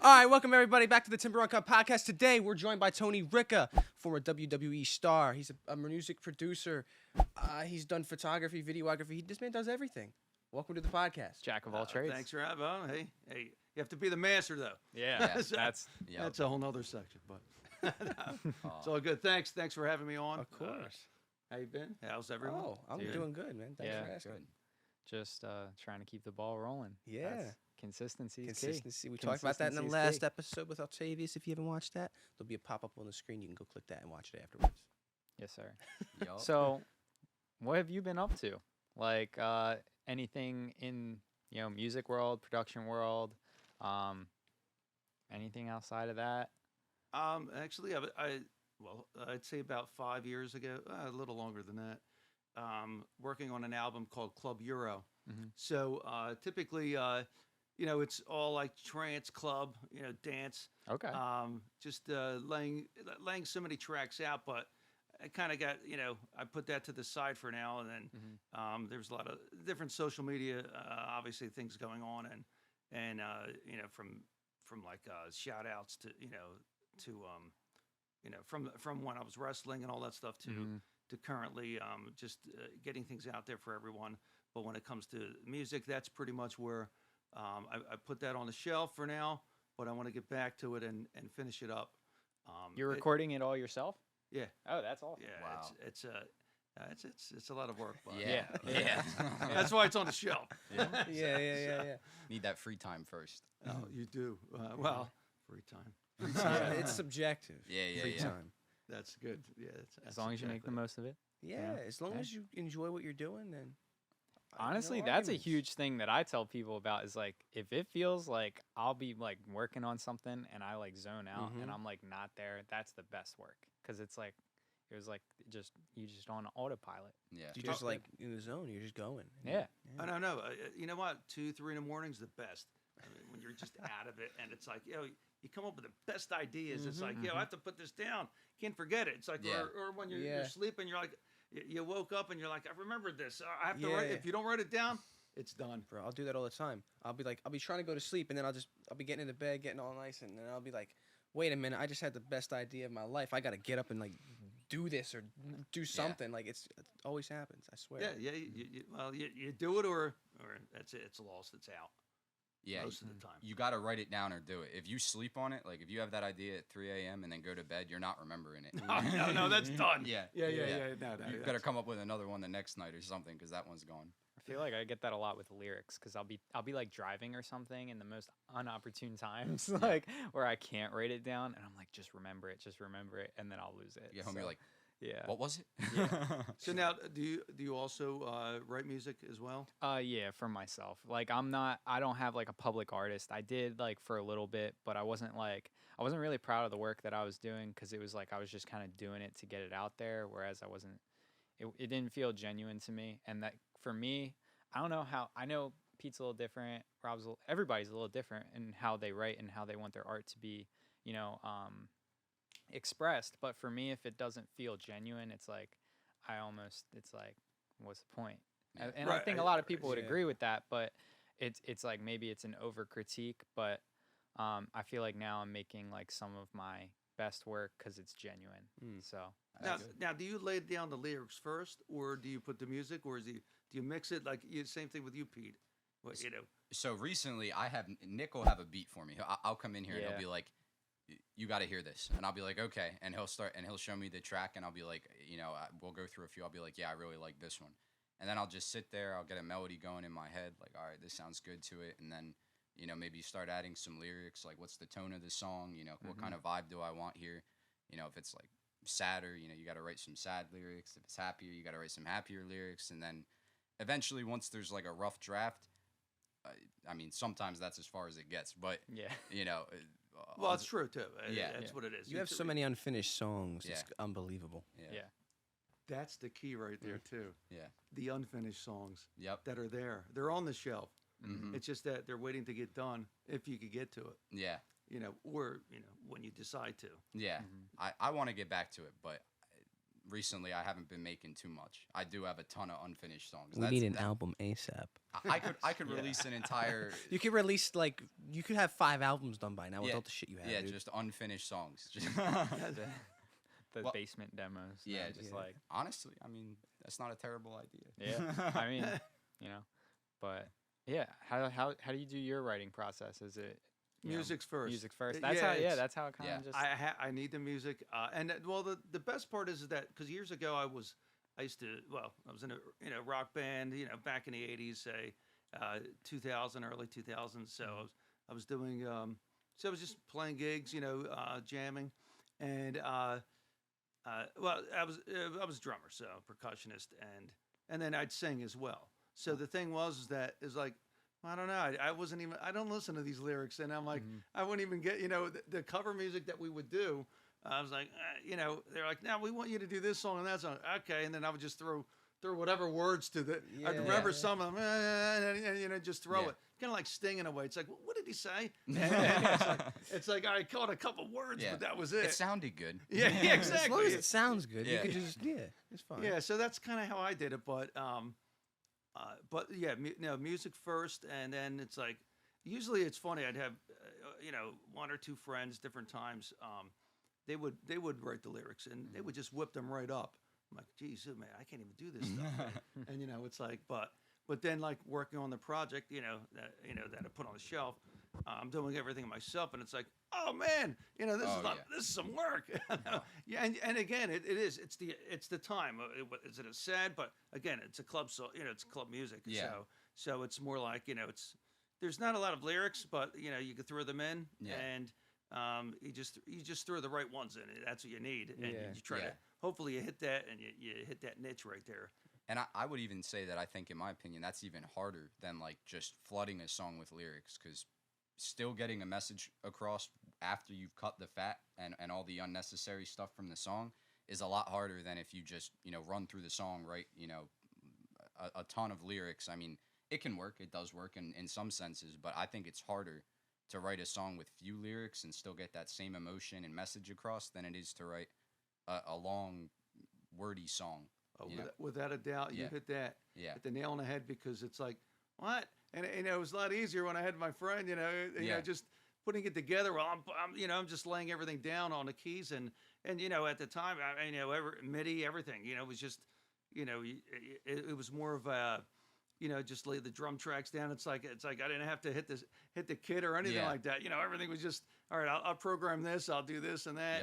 All right, welcome everybody back to the Timber Uncut podcast. Today we're joined by Tony Ricca, former WWE star. He's a music producer. He's done photography, videography. This man does everything. Welcome to the podcast. Jack of all trades. Thanks for having me. Hey, you have to be the master though. Yeah, that's a whole nother section, but it's all good. Thanks for having me on. Of course. How you been? How's everyone? Oh, I'm doing good, man. Thanks for asking. Good. Just trying to keep the ball rolling. Yeah. Consistency. Consistency. We talked about that in the last episode with Octavius. If you haven't watched that, there'll be a pop-up on the screen. You can go click that and watch it afterwards. Yes, sir. So, what have you been up to? Like anything in music world, production world, anything outside of that? Actually, I'd say about 5 years ago, a little longer than that. Working on an album called Club Euro. Mm-hmm. So typically, it's all like trance club, dance. Okay. Just laying so many tracks out, but I kind of got, I put that to the side for now, and then there's a lot of different social media, obviously things going on, and from like shout outs to from when I was wrestling and all that stuff to currently just getting things out there for everyone. But when it comes to music, that's pretty much where I put that on the shelf for now. But I want to get back to it and finish it up. You're recording it all yourself? Yeah. Oh, that's awesome. Yeah. Wow. It's a lot of work. But Yeah. That's why it's on the shelf. Yeah. Need that free time first. Oh, you do. Free time. It's subjective. Yeah. Free time. That's good. Yeah. As long as you make the most of it. Yeah, as long as you enjoy what you're doing, then. Honestly, that's a huge thing that I tell people about is like, if it feels like I'll be like working on something and I like zone out and I'm like not there, that's the best work. Cause it's like, it was like you just on autopilot. Yeah. You're just like in the zone. You're just going. Yeah. I don't know. You know what? 2, 3 in the morning is the best. I mean, when you're just out of it and it's like, you come up with the best ideas. It's like, I have to put this down. Can't forget it. It's like, or when you're sleeping, you're like, you woke up and you're like, I remembered this. I have to write. If you don't write it down, it's done. Bro, I'll do that all the time. I'll be trying to go to sleep, and then I'll be getting into bed, getting all nice, and then I'll be like, wait a minute, I just had the best idea of my life. I got to get up and like do this or do something. Like it always happens. I swear. Yeah. You do it or that's it. It's lost. It's out. Yeah, most of the time. You got to write it down or do it. If you sleep on it, like if you have that idea at 3 a.m. and then go to bed, you're not remembering it. No, that's done. Yeah. No, you got to come up with another one the next night or something because that one's gone. I feel like I get that a lot with lyrics because I'll be like driving or something in the most unopportune times, like where I can't write it down, and I'm like, just remember it, and then I'll lose it. You get home, you're like, yeah. What was it? Yeah. So now, do you also write music as well? Yeah, for myself. Like I don't have like a public artist. I did like for a little bit, but I wasn't really proud of the work that I was doing because it was like I was just kind of doing it to get it out there, whereas it didn't feel genuine to me. And that for me, I don't know how, I know Pete's a little different, everybody's a little different in how they write and how they want their art to be, expressed. But for me, if it doesn't feel genuine, it's like what's the point? And I think a lot of people would agree with that, but it's like maybe it's an over critique, but I feel like now I'm making like some of my best work because it's genuine. So now do you lay down the lyrics first, or do you put the music, or do you mix it? Like same thing with you, Pete. Well, So recently, Nick will have a beat for me. I'll come in here and he'll be like, you got to hear this, and I'll be like, okay, and he'll show me the track, and I'll be like, we'll go through a few. I'll be like, yeah, I really like this one, and then I'll just sit there. I'll get a melody going in my head, like, all right, this sounds good to it, and then maybe start adding some lyrics, like what's the tone of the song, what kind of vibe do I want here, if it's like sadder, you got to write some sad lyrics. If it's happier, you got to write some happier lyrics, and then eventually, once there's like a rough draft, I mean, sometimes that's as far as it gets, but well, it's true too. That's what it is. You have so many unfinished songs. It's unbelievable. Yeah. That's the key right there too. Yeah. The unfinished songs. Yep. That are there. They're on the shelf. It's just that they're waiting to get done if you could get to it. Yeah. Or when you decide to. Yeah. I want to get back to it, but recently I haven't been making too much. I do have a ton of unfinished songs. We need an album ASAP. I could release an entire. You could release like you could have 5 albums done by now with Yeah. all the shit you have. Yeah, dude. just unfinished songs. Just- The Well, basement demos. yeah, just yeah. like honestly, I mean, that's not a terrible idea. yeah. I mean, but yeah. How do you do your writing process? Is it you know, Music's first. Music first. Yeah, That's how. Yeah, it's- that's how it kind of Yeah. just. I need the music, and well, the best part is that because years ago I was in a rock band, back in the '80s, say 2000, early 2000s. So I was doing so I was just playing gigs, jamming, and well, I was a drummer, so percussionist, and then I'd sing as well. So the thing was that is like. I don't know. I wasn't even. I don't listen to these lyrics, and I'm like, I wouldn't even get. The cover music that we would do. I was like, they're like, now we want you to do this song and that song. Okay, and then I would just throw whatever words to the. I'd remember some of them, and just throw it. Kind of like Sting in a way. It's like, what did he say? it's like I caught a couple words, but that was it. It sounded good. Yeah, exactly. As long as it sounds good, Yeah. you could just it's fine. Yeah, so that's kind of how I did it, but yeah, music first, and then it's like, usually it's funny. I'd have, one or two friends, different times. They would write the lyrics, and they would just whip them right up. I'm like, geez, man, I can't even do this stuff. And it's like, but then like working on the project, that I put on the shelf, I'm doing everything myself, and it's like, oh man, this is some work. Yeah, and again, it's the time. Is it a sad? But again, it's a club, so it's club music. Yeah. So it's more like there's not a lot of lyrics, but you can throw them in, Yeah. and you just throw the right ones in. That's what you need, and Yeah. you try to hopefully you hit that, and you hit that niche right there. And I would even say that I think, in my opinion, that's even harder than like just flooding a song with lyrics, because still getting a message across after you've cut the fat and all the unnecessary stuff from the song is a lot harder than if you just run through the song, right? A ton of lyrics. I mean, it can work. It does work in some senses, but I think it's harder to write a song with few lyrics and still get that same emotion and message across than it is to write a long, wordy song. Oh, without a doubt, you hit that. Yeah. Hit the nail on the head, because it's like, what? And it was a lot easier when I had my friend, just putting it together. Well, I'm just laying everything down on the keys, and at the time, MIDI, everything, it was just, it was more of a, just lay the drum tracks down. It's like I didn't have to hit the kit or anything like that. Everything was just, all right, I'll program this, I'll do this and that,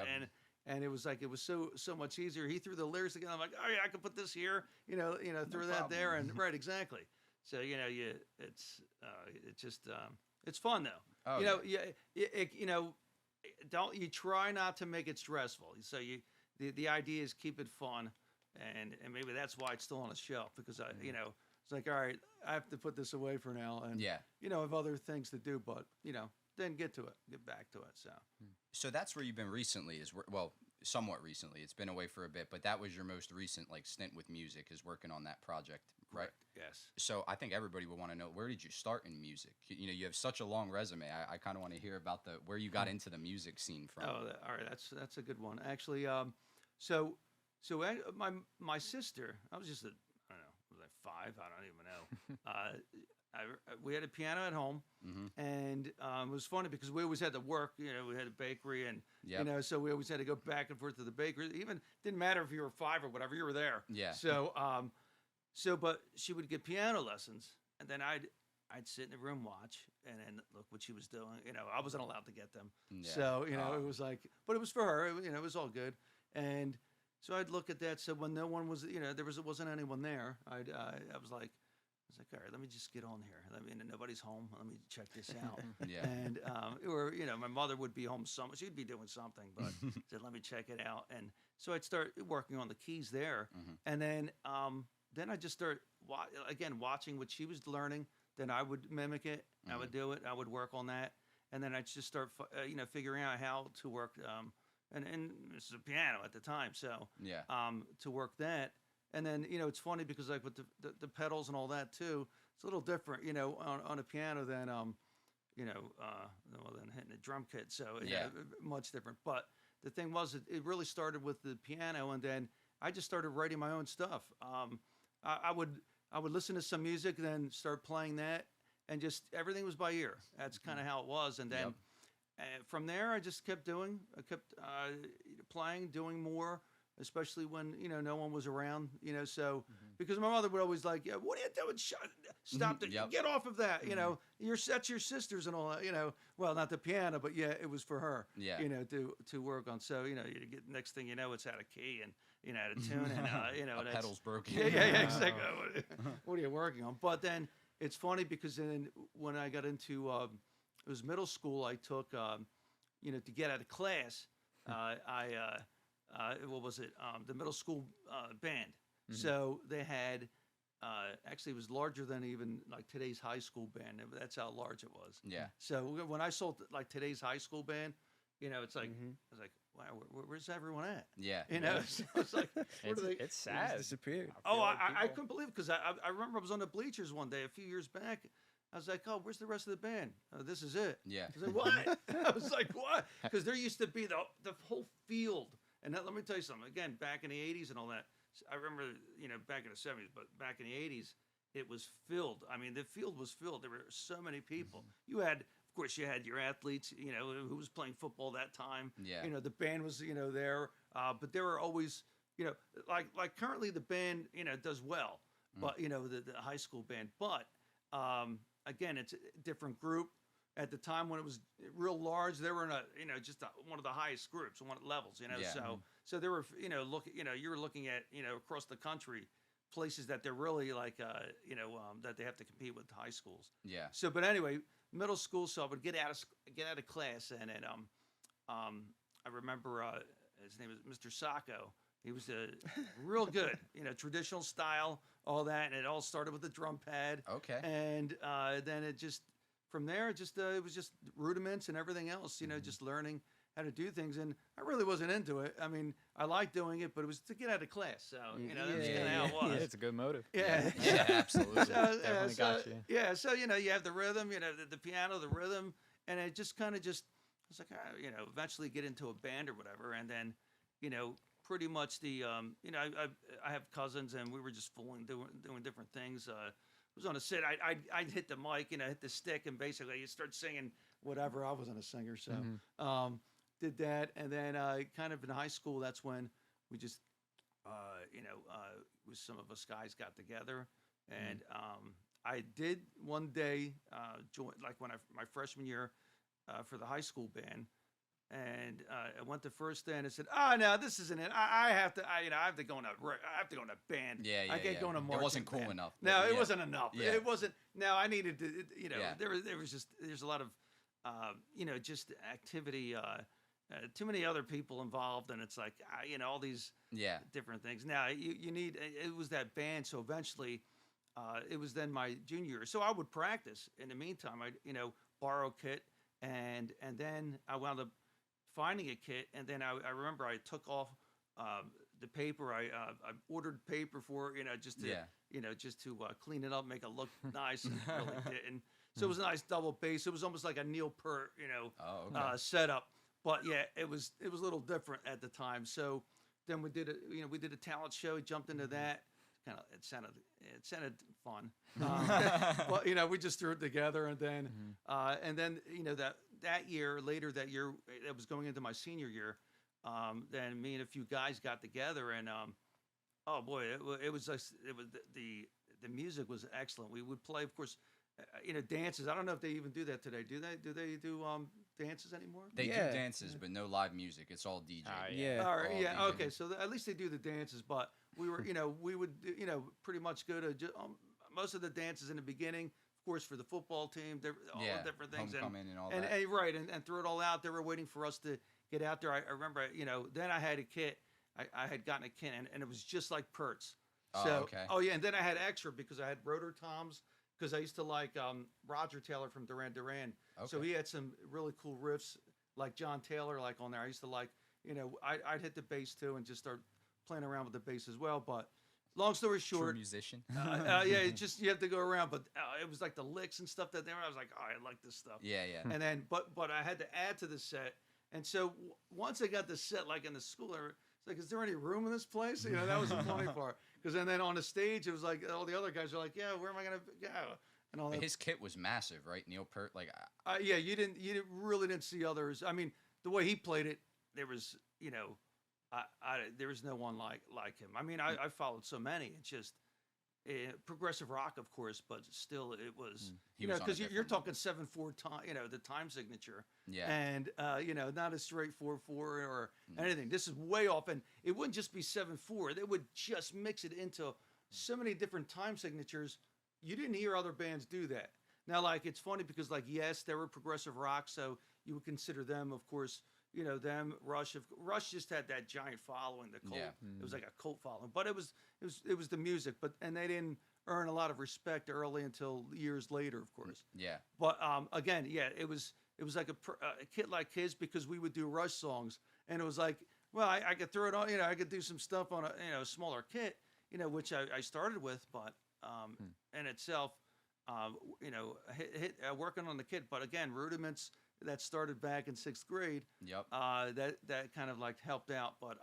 and it was like, it was so much easier. He threw the lyrics together. I'm like, oh yeah, I can put this here, throw that there, and right, exactly. So it's just it's fun though. Oh, don't you try not to make it stressful. So the idea is keep it fun, and maybe that's why it's still on a shelf, because it's like, all right, I have to put this away for now, and I have other things to do, but then get back to it. So that's where you've been recently, somewhat recently. It's been away for a bit, but that was your most recent stint with music, is working on that project, right? Correct. Yes. So I think everybody would want to know, where did you start in music? You have such a long resume. I kind of want to hear about where you got into the music scene from. Oh, all right. That's a good one. Actually, my sister, I was just I don't know, was I 5? I don't even know. We had a piano at home, and it was funny because we always had to work. We had a bakery, and so we always had to go back and forth to the bakery. Even didn't matter if you were 5 or whatever, you were there. Yeah. But she would get piano lessons, and then I'd sit in the room, watch, and then look what she was doing. I wasn't allowed to get them, so it was like, but it was for her. It was all good, and so I'd look at that. So when no one was, wasn't anyone there, I was like, all right, let me just get on here. Nobody's home. Let me check this out. And or my mother would be home. She'd be doing something, but said, let me check it out. And so I'd start working on the keys there, and then I just start watching what she was learning. Then I would mimic it. I would do it. I would work on that, and then I'd just start figuring out how to work. And this is a piano at the time, so to work that. And then, it's funny because like with the pedals and all that too, it's a little different, on a piano than, than hitting a drum kit. So much different. But the thing was, it really started with the piano, and then I just started writing my own stuff. I would listen to some music, then start playing that, and just everything was by ear. That's kind of how it was. And then from there, I just kept playing, doing more, especially when, no one was around, so because my mother would always like, what are you doing? Stop it. Get off of that. That's your sisters and all that, well, not the piano, but yeah, it was for her, to work on. So, you get next thing you know, it's out of key and, out of tune and, a pedal's broken. Yeah, exactly. What are you working on? But then it's funny because then when I got into, it was middle school, I took, to get out of class, what was it? The middle school band. So they had, actually, it was larger than even like today's high school band. That's how large it was. Yeah. So when I saw like today's high school band, it's like, I was like, wow, where's everyone at? Yeah. So it's like, it's sad. It's disappeared. I couldn't believe it because I remember I was on the bleachers one day a few years back. I was like, oh, where's the rest of the band? Oh, this is it. Yeah. I was like, what? I was like, what? Because there used to be the whole field. And let me tell you something. Again, back in the 80s and all that, I remember, back in the 70s, but back in the 80s, it was filled. I mean, the field was filled. There were so many people. You had, of course, you had your athletes, who was playing football that time. Yeah. The band was, there. But there were always, like currently the band, does well. But, the high school band. But, again, it's a different group. At the time when it was real large, they were in just one of the highest groups, one of the levels, Yeah. So they were, you were looking at, across the country, places that they're really like, that they have to compete with high schools. Yeah. So, but anyway, middle school, so I would get out of class, and then, I remember his name was Mr. Sacco. He was real good, traditional style, all that, and it all started with the drum pad. Okay. And then it just. From there, it was just rudiments and everything else, just learning how to do things. And I really wasn't into it. I mean, I liked doing it, but it was to get out of class. So, that's kind of how it was. Yeah, it's a good motive. Yeah, absolutely. Definitely got you. Yeah, so, you have the rhythm, the piano, the rhythm, and it just kind of I was like, eventually get into a band or whatever. And then, pretty much I have cousins, and we were just doing different things. Was on a sit. I'd hit the mic, hit the stick, and basically you start singing whatever. I wasn't a singer, so did that. And then kind of in high school, that's when we just, some of us guys got together, and I did one day join, like when my freshman year for the high school band. And I went the first day and I said, "Oh no, this isn't it. I have to go in a band. Yeah, I can't go in a marching It wasn't cool band. enough. No, it wasn't enough. Yeah. It wasn't. No, I needed to. Yeah. There's a lot of, just activity. Too many other people involved, and it's like, all these different things. Now you need. It was that band. So eventually, it was then my junior year. So I would practice. In the meantime, I'd borrow a kit, and then I wound up finding a kit, and then I remember I took off the paper. I ordered paper for just to clean it up, make it look nice, and it really didn't. So it was a nice double bass. It was almost like a Neil Peart, setup. But yeah, it was a little different at the time. So then we did a talent show. Jumped into that. It sounded fun. But we just threw it together, and then that year, that was going into my senior year. Then me and a few guys got together, and oh boy, it was the music was excellent. We would play, of course, dances. I don't know if they even do that today. Do they do dances anymore? They do dances, but no live music. It's all DJ. All right, yeah. DJ. Okay, so at least they do the dances, but we were, we would, pretty much go to most of the dances in the beginning. Of course, for the football team, all the different things, homecoming and all and, that. And throw it all out. They were waiting for us to get out there. I remember, then I had a kit. I had gotten a kit, and it was just like Peart's. So, okay. Oh yeah, and then I had extra because I had rotor toms. Because I used to like Roger Taylor from Duran Duran. Okay. So he had some really cool riffs like John Taylor like on there. I used to like, I'd hit the bass too and just start playing around with the bass as well. But long story short. True musician. You have to go around. But it was like the licks and stuff that they were. I was like, oh, I like this stuff. Yeah. And then, but I had to add to the set. And so once I got the set, like in the school, it's like, is there any room in this place? That was the funny part. Because then on the stage, it was like all the other guys are like, yeah, where am I going to go? and all that. His kit was massive, right? Neil Peart, like. Yeah, you really didn't see others. I mean, the way he played it, there was, there was no one like him. I mean, I followed so many. It's just progressive rock, of course, but still, it was, because you're talking 7/4 time, the time signature. Yeah. And not a straight 4/4 or anything. This is way off, and it wouldn't just be 7/4. They would just mix it into so many different time signatures. You didn't hear other bands do that. Now, like, it's funny because, like, yes, they were progressive rock, so you would consider them, of course, them, Rush. Rush just had that giant following, the cult. Yeah. It was like a cult following, but it was the music, and they didn't earn a lot of respect early until years later, of course. Yeah. But again, yeah, it was like a kit like his, because we would do Rush songs, and it was like, well, I could throw it on, I could do some stuff on a smaller kit, which I started with, but in itself, working on the kit, but again, Rudiments, that started back in 6th grade. Yep. That kind of like helped out, but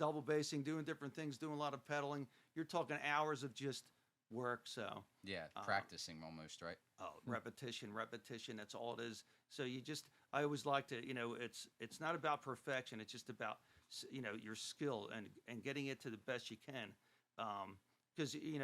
double bassing, doing different things, doing a lot of pedaling. You're talking hours of just work. So yeah, practicing almost, right? Oh, repetition. That's all it is. So I always like to, it's not about perfection. It's just about, your skill and getting it to the best you can. Because you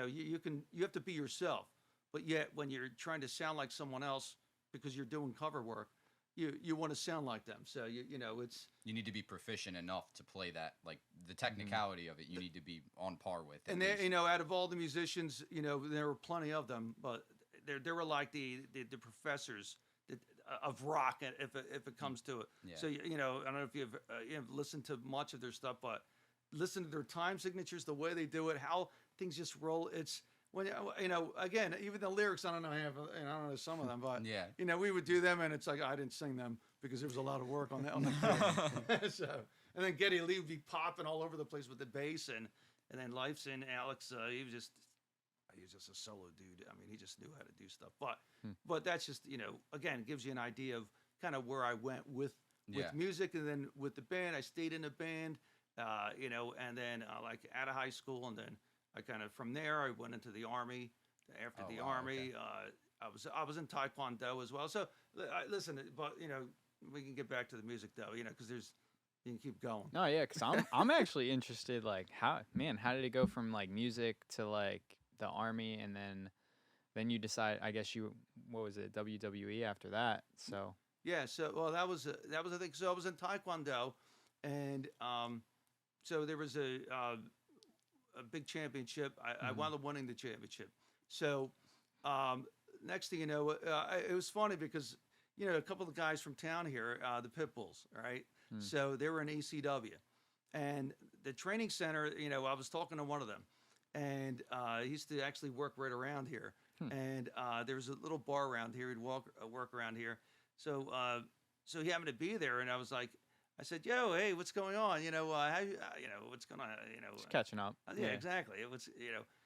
have to be yourself, but yet when you're trying to sound like someone else because you're doing cover work, you want to sound like them. So it's, you need to be proficient enough to play that, like the technicality of it. You need to be on par with. And they, out of all the musicians, there were plenty of them, but they were like the professors of rock, if it comes to it. Yeah. So I don't know if you've listened to much of their stuff, but listen to their time signatures, the way they do it, how things just roll. It's when again, even the lyrics, I don't know some of them, but yeah, we would do them, and it's like I didn't sing them because there was a lot of work on that. So, and then Geddy Lee would be popping all over the place with the bass, and then Life's in Alex, he was just a solo dude. I mean, he just knew how to do stuff. But that's just again, gives you an idea of kind of where I went with music, and then with the band, I stayed in a band, and then like out of high school, and then I kind of, from there, I went into the Army. After the Army, okay. I was in Taekwondo as well. So listen, but we can get back to the music though, because you can keep going. No, yeah, because I'm actually interested, like, how did it go from like music to like the Army, and then you decide, I guess what was it, WWE after that? So yeah, so well that was I think, so I was in Taekwondo, and so there was a big championship. I wound up winning the championship. So next thing you know, it was funny because a couple of guys from town here, the Pitbulls, right? So they were in ECW, and the training center. I was talking to one of them, and he used to actually work right around here. And there was a little bar around here. He'd work around here. So he happened to be there, and I was like, I said, "Yo, hey, what's going on? How what's going on? Just catching up." Yeah, exactly. It was,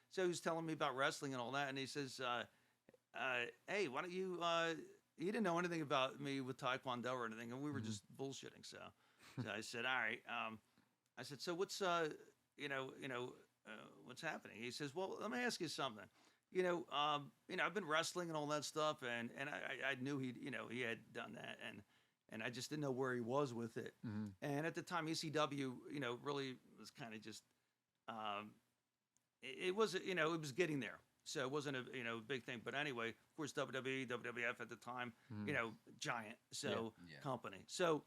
So he was telling me about wrestling and all that, and he says, "Hey, why don't you?" He didn't know anything about me with Taekwondo or anything, and we were just bullshitting. So I said, "All right." I said, "So what's what's happening?" He says, "Well, let me ask you something. I've been wrestling and all that stuff, and I knew he had done that, and I just didn't know where he was with it. And at the time, ECW, really was kind of just, it was getting there. So it wasn't a big thing. But anyway, of course, WWE, WWF at the time, giant company. So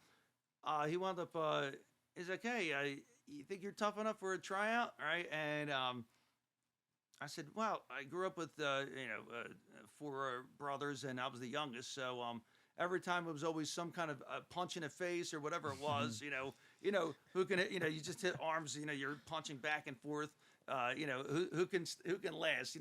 he wound up, he's like, "Hey, you think you're tough enough for a tryout?" Right? And I said, "Well, I grew up with 4 brothers, and I was the youngest. So every time it was always some kind of punch in the face or whatever it was. Who can you just hit arms. You're punching back and forth. Who can last.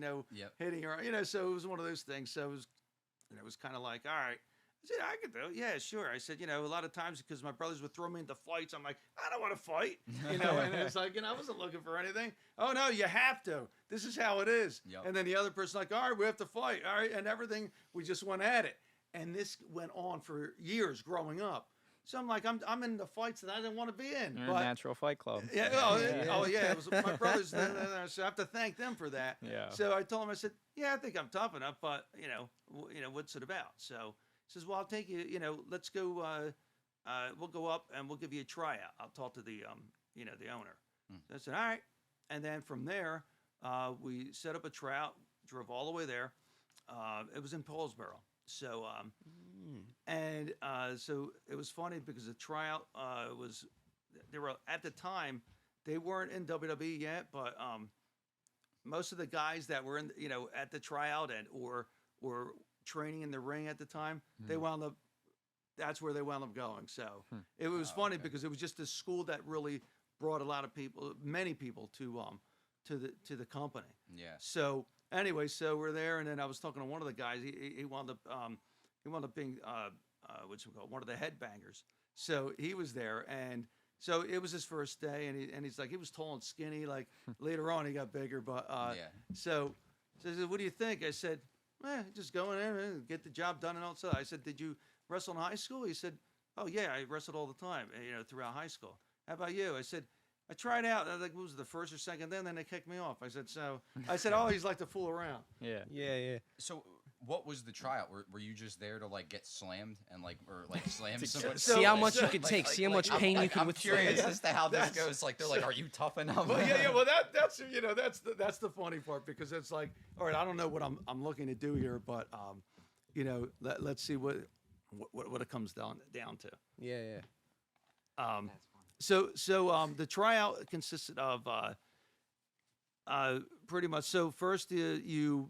Hitting or So it was one of those things. So it was kind of like, all right." I said, "I could do it." "Yeah, sure." I said, a lot of times because my brothers would throw me into fights, I'm like, "I don't want to fight." And it's like, I wasn't looking for anything. "Oh, no, you have to. This is how it is." Yep. And then the other person's like, "All right, we have to fight." All right. And everything, we just went at it. And this went on for years growing up. So I'm like, I'm in the fights that I didn't want to be in. You're but, a natural fight club. Yeah. Oh yeah. It was my brothers. So I have to thank them for that. Yeah. So I told him, I said, yeah, I think I'm tough enough, but what's it about? So he says, well, I'll take you. Let's go. We'll go up and we'll give you a tryout. I'll talk to the the owner. So I said, all right. And then from there, we set up a tryout. Drove all the way there. It was in Paulsboro. So so it was funny because the tryout they were at the time they weren't in WWE yet, but most of the guys that were in at the tryout and or training in the ring at the time, they wound up. That's where they wound up going. So it was funny because it was just a school that really brought a lot of people, many people to the company. Yeah. So anyway, so we're there, and then I was talking to one of the guys. He wound up being what's it called, one of the headbangers. So he was there, and so it was his first day, and he's like, he was tall and skinny. Like later on, he got bigger, but So he said, what do you think? I said, just go in there and get the job done and all that. I said, did you wrestle in high school? He said, oh yeah, I wrestled all the time, throughout high school. How about you? I said, I tried out. I think it was the first or second. Then they kicked me off. I said, oh, he's like to fool around. Yeah. So what was the tryout? Were you just there to like get slammed and or slam someone? See how much you could take. See how much pain you can withstand. I'm curious as to how this goes. Like they're like, are you tough enough? Well, Well, that's the funny part because it's like, all right, I don't know what I'm looking to do here, but let's see what it comes down to. Yeah. So the tryout consisted of pretty much. So first you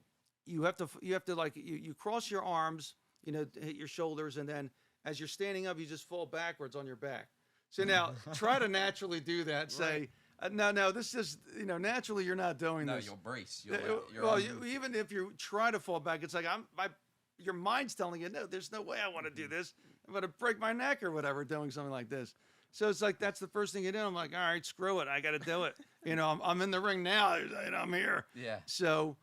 have to like you cross your arms, hit your shoulders, and then as you're standing up, you just fall backwards on your back. So now try to naturally do that. Say no, this is naturally you're not doing this. No, you'll brace. Even if you try to fall back, it's like your mind's telling you no. There's no way I want to do this. I'm gonna break my neck or whatever doing something like this. So it's like that's the first thing you do. I'm like, all right, screw it, I got to do it. I'm in the ring now. I'm here. Yeah. So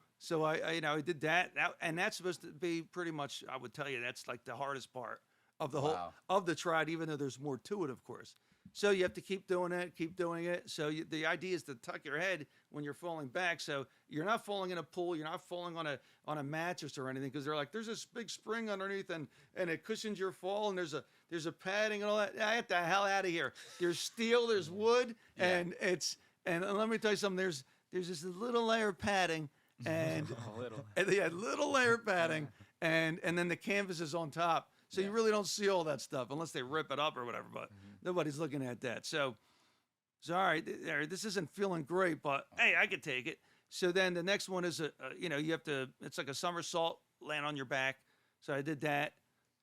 I did that, and that's supposed to be pretty much. I would tell you that's like the hardest part of the whole of the tryout, even though there's more to it, of course. So you have to keep doing it. So the idea is to tuck your head when you're falling back, so you're not falling in a pool, you're not falling on a mattress or anything, because they're like there's this big spring underneath and it cushions your fall, and there's a padding and all that. Get the hell out of here. There's steel, there's wood, and let me tell you something. There's this little layer of padding, and little layer of padding, and then the canvas is on top. So you really don't see all that stuff unless they rip it up or whatever, but nobody's looking at that. So all right, this isn't feeling great, but hey, I could take it. So then the next one is you have to, it's like a somersault, land on your back. So I did that.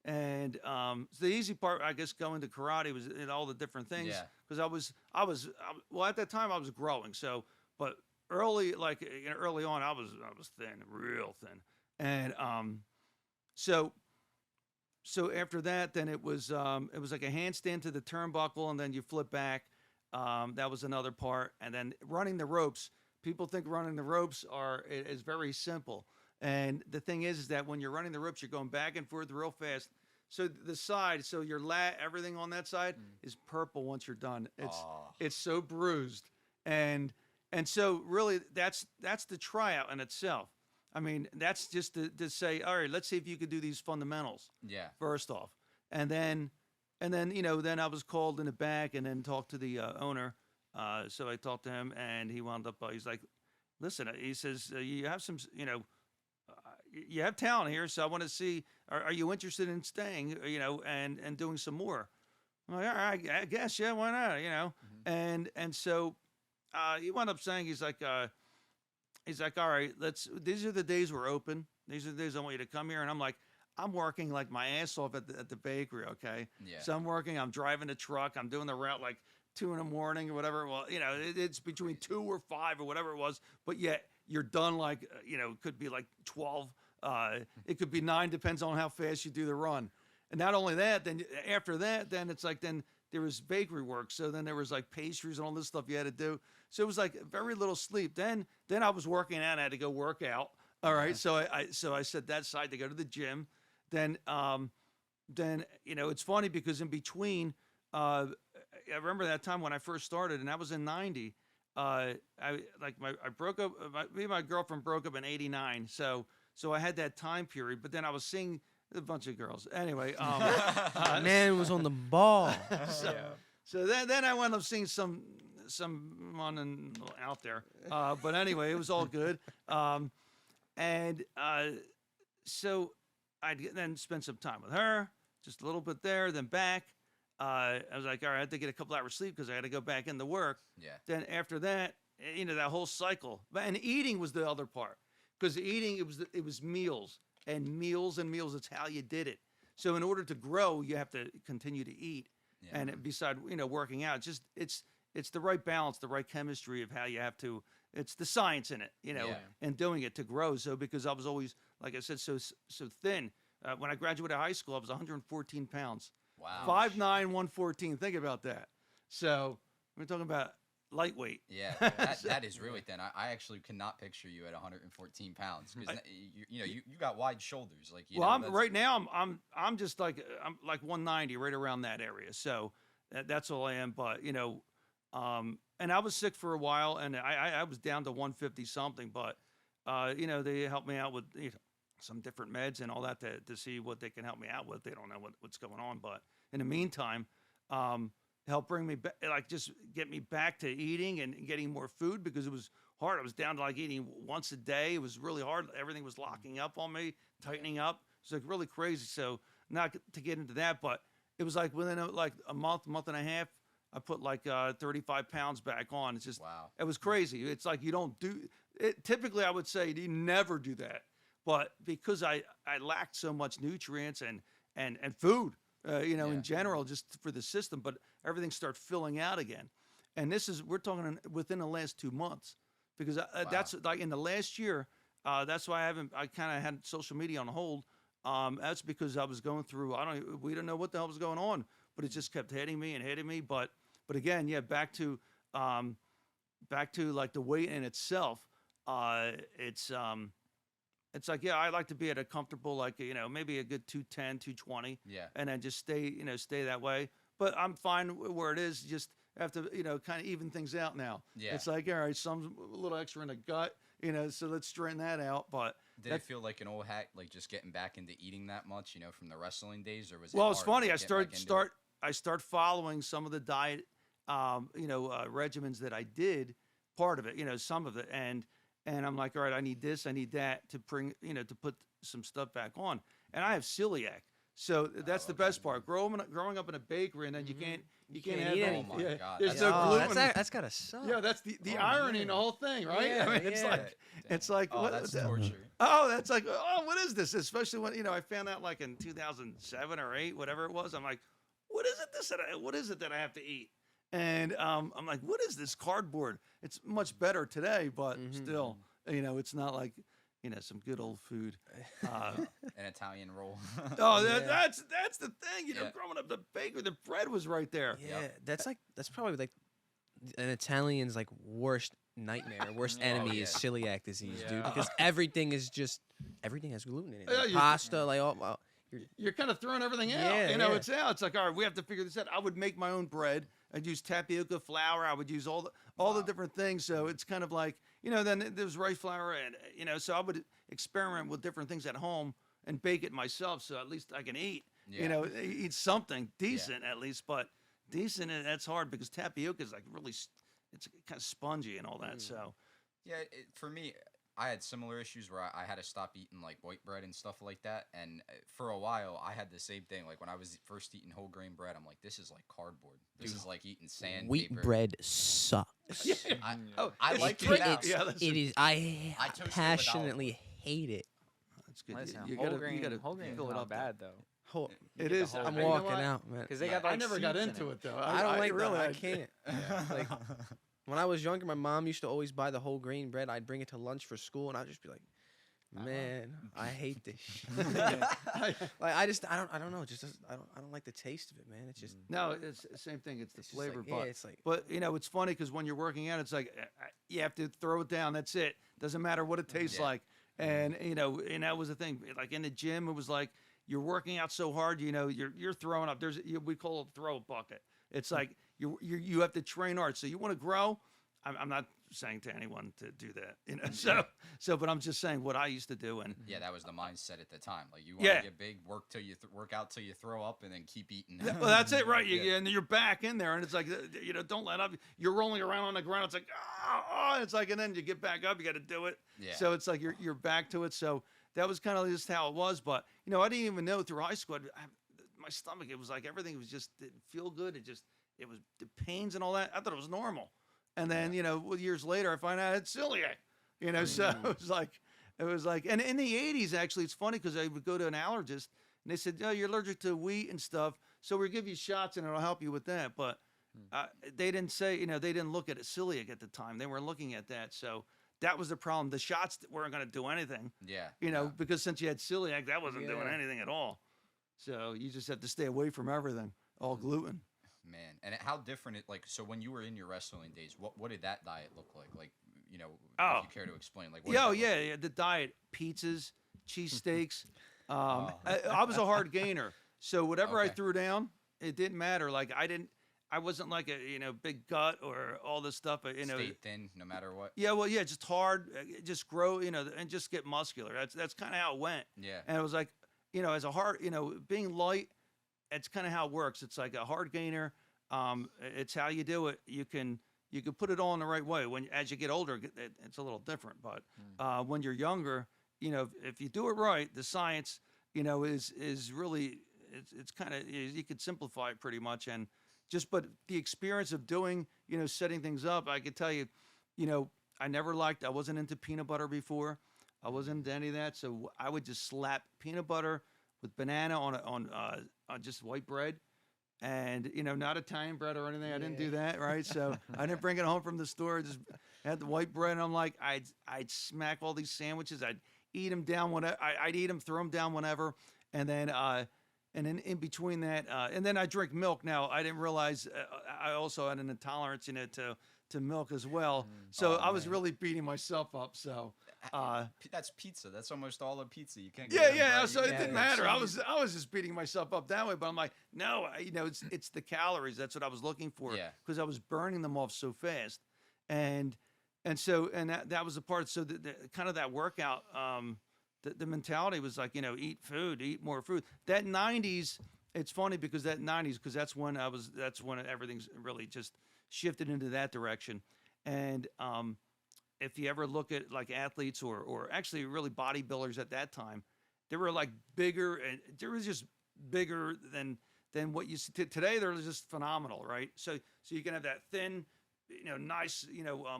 And so the easy part, I guess, going to karate was all the different things. Because I was at that time I was growing. So, but early on, I was thin, real thin. And so after that, then it was like a handstand to the turnbuckle, and then you flip back. That was another part, and then running the ropes. People think running the ropes is very simple, and the thing is that when you're running the ropes, you're going back and forth real fast. So the side, so your everything on that side is purple once you're done. It's so bruised, and so really that's the tryout in itself. I mean, that's just to say, all right, let's see if you could do these fundamentals. Yeah. First off, and then then I was called in the back and then talked to the owner. So I talked to him, and he wound up. He's like, listen, he says you have some, you have talent here, so I want to see. Are you interested in staying? And doing some more. I'm like, all right, I guess, yeah, why not? And so he wound up saying, he's like, all right, these are the days we're open. These are the days I want you to come here. And I'm like, I'm working like my ass off at the bakery, okay? Yeah. So I'm driving the truck, I'm doing the route like 2 a.m. or whatever. Well, it's between 2 or 5 or whatever it was. But yet you're done like, it could be like 12. It could be 9, depends on how fast you do the run. And not only that, then after that, then it's like, then there was bakery work. So then there was like pastries and all this stuff you had to do. So it was like very little sleep. Then I was working out. I had to go work out. All right. So I set that aside to go to the gym. Then then it's funny because in between, I remember that time when I first started, and that was in '90. I broke up. Me and my girlfriend broke up in '89. So I had that time period. But then I was seeing a bunch of girls. Anyway, man was on the ball. So then I wound up seeing some on out there. But anyway, it was all good. So I'd then spend some time with her, just a little bit there, then back. I was like, all right, I had to get a couple hours sleep because I had to go back into work. Yeah. Then after that, that whole cycle. And eating was the other part, because eating it was meals and meals and meals. It's how you did it. So in order to grow, you have to continue to eat. Yeah. And beside working out, it's the right balance, the right chemistry of how you have to. It's the science in it, and doing it to grow. So because I was always, like I said, so thin. When I graduated high school, I was 114 pounds. Wow. 5'9", 114. Think about that. So we're talking about lightweight. Yeah, that is really thin. I actually cannot picture you at 114 pounds because you got wide shoulders. Like right now I'm just like 190, right around that area. So that's all I am. But and I was sick for a while, and I was down to 150 something. But they helped me out with some different meds and all that to see what they can help me out with. They don't know what's going on, but in the meantime, help bring me back, like just get me back to eating and getting more food, because it was hard. I was down to like eating once a day. It was really hard. Everything was locking up on me, tightening up. It was like really crazy. So not to get into that, but it was like within like a month and a half, I put like 35 pounds back on. It's just, wow. It was crazy. It's like you don't do it. Typically, I would say you never do that. But because I lacked so much nutrients and food, in general, just for the system, but everything started filling out again. And we're talking within the last 2 months, because Wow. that's like in the last year. That's why I kind of had social media on hold. That's because I was going through, we don't know what the hell was going on, but it just kept hitting me. But again, yeah, back to like the weight in itself. It's like, I like to be at a comfortable, like, maybe a good 210, 220. Yeah. And then just stay that way. But I'm fine where it is. Just have to, kind of even things out now. Yeah. It's like, all right, some a little extra in the gut, so let's straighten that out. But did it feel like an old hack, like just getting back into eating that much, from the wrestling days, or was it? Well, it's funny. Like, I start following some of the diet, regimens that I did, part of it, some of it, and I'm like, all right, I need this, I need that to bring, to put some stuff back on. And I have celiac, so that's the best part. Growing up in a bakery, and then you can't have eat any. anything. Oh my God. There's no gluten. That's gotta suck. Yeah, that's the irony in the whole thing, right? Yeah, It's like Oh, that's torture. Oh, that's like, what is this? Especially when I found out like in 2007 or 8, whatever it was. I'm like, what is it that I have to eat? And I'm like, what is this cardboard? It's much better today, but still, it's not like, some good old food. An Italian roll. That's the thing. Growing up, the bakery, the bread was right there. Yeah, that's probably like an Italian's like worst nightmare, worst enemy is celiac disease, dude. Because everything has gluten in it. Like pasta, like you're kind of throwing everything out. It's out. It's like, all right, we have to figure this out. I would make my own bread. I'd use tapioca flour. I would use all the different things. So it's kind of like, then there's rice flour, and so I would experiment with different things at home and bake it myself. So at least I can eat. Eat something decent at least. But decent, that's hard because tapioca is like really, it's kind of spongy and all that. So yeah, for me, I had similar issues where I had to stop eating like white bread and stuff like that. And for a while, I had the same thing. Like when I was first eating whole grain bread, I'm like, this is like cardboard. This is like eating sandpaper. wheat bread sucks. I like it now. It is. I passionately hate it. That's good. Listen, You whole gotta grain fill it not up bad though. It is. whole I'm grain. walking out, man. Because they got like I never got seeds in into it though. I don't like really. that. I can't. Like when I was younger, my mom used to always buy the whole grain bread. I'd bring it to lunch for school, and I'd just be like, man, I hate this shit. Like I don't know. I don't like the taste of it, man. It's just No, it's the same thing. It's the just flavor, like, it's like but it's funny because when you're working out, it's like you have to throw it down. That's it. Doesn't matter what it tastes like. And and that was the thing. Like in the gym, it was like you're working out so hard, you're throwing up. We call it throw bucket. It's like you have to train hard. So you want to grow. I'm not saying to anyone to do that, but I'm just saying what I used to do. And yeah, that was the mindset at the time. Like you want to get big, work out till you throw up, and then keep eating. Well, that's it, right? And you're back in there, and it's like, don't let up. You're rolling around on the ground. It's like, it's like, and then you get back up. You got to do it. Yeah. So it's like you're back to it. So that was kind of just how it was. But I didn't even know through high school. My stomach, it was like everything was just didn't feel good. It was the pains and all that. I thought it was normal. And then, years later, I find out it's celiac, so it was like, and in the 80s, actually, it's funny because I would go to an allergist and they said, oh, you're allergic to wheat and stuff. So we'll give you shots and it'll help you with that. But they didn't say, they didn't look at it celiac at the time. They weren't looking at that. So that was the problem. The shots weren't going to do anything. Yeah. Because since you had celiac, that wasn't doing anything at all. So you just have to stay away from everything, all gluten. Man, and how different so when you were in your wrestling days, what did that diet look like? Like, if you care to explain, like, the diet, pizzas, cheesesteaks. I was a hard gainer, so whatever I threw down, it didn't matter. Like I wasn't like a big gut or all this stuff. Stayed thin no matter what. Yeah, well, just hard, just grow, and just get muscular. That's kind of how it went. Yeah, and it was like, as a hard, being light. It's kind of how it works. It's like a hard gainer. It's how you do it. You can put it on the right way. As you get older, it's a little different. But when you're younger, if you do it right, the science, is really it's kind of you could simplify it pretty much. And but the experience of doing, setting things up, I could tell you, I wasn't into peanut butter before. I wasn't into any of that. So I would just slap peanut butter with banana on just white bread, and not Italian bread or anything. I didn't do that, right? So I didn't bring it home from the store. Just had the white bread, and I'm like, I'd smack all these sandwiches. I'd eat them down I'd eat them, throw them down whenever, and then in between that, and then I drink milk. Now I didn't realize I also had an intolerance, to milk as well. So I was really beating myself up. So. That's pizza. That's almost all of pizza. You can't. Yeah. So it didn't matter. I was just beating myself up that way. But I'm like, no, it's the calories. That's what I was looking for. Yeah. Because I was burning them off so fast, and that was the part. So the kind of that workout, the mentality was like, eat food, eat more food. That 90s. It's funny because that's when everything's really just shifted into that direction, and if you ever look at like athletes or actually really bodybuilders at that time, they were like bigger, and they were just bigger than what you see today. They're just phenomenal, right? So you can have that thin, nice,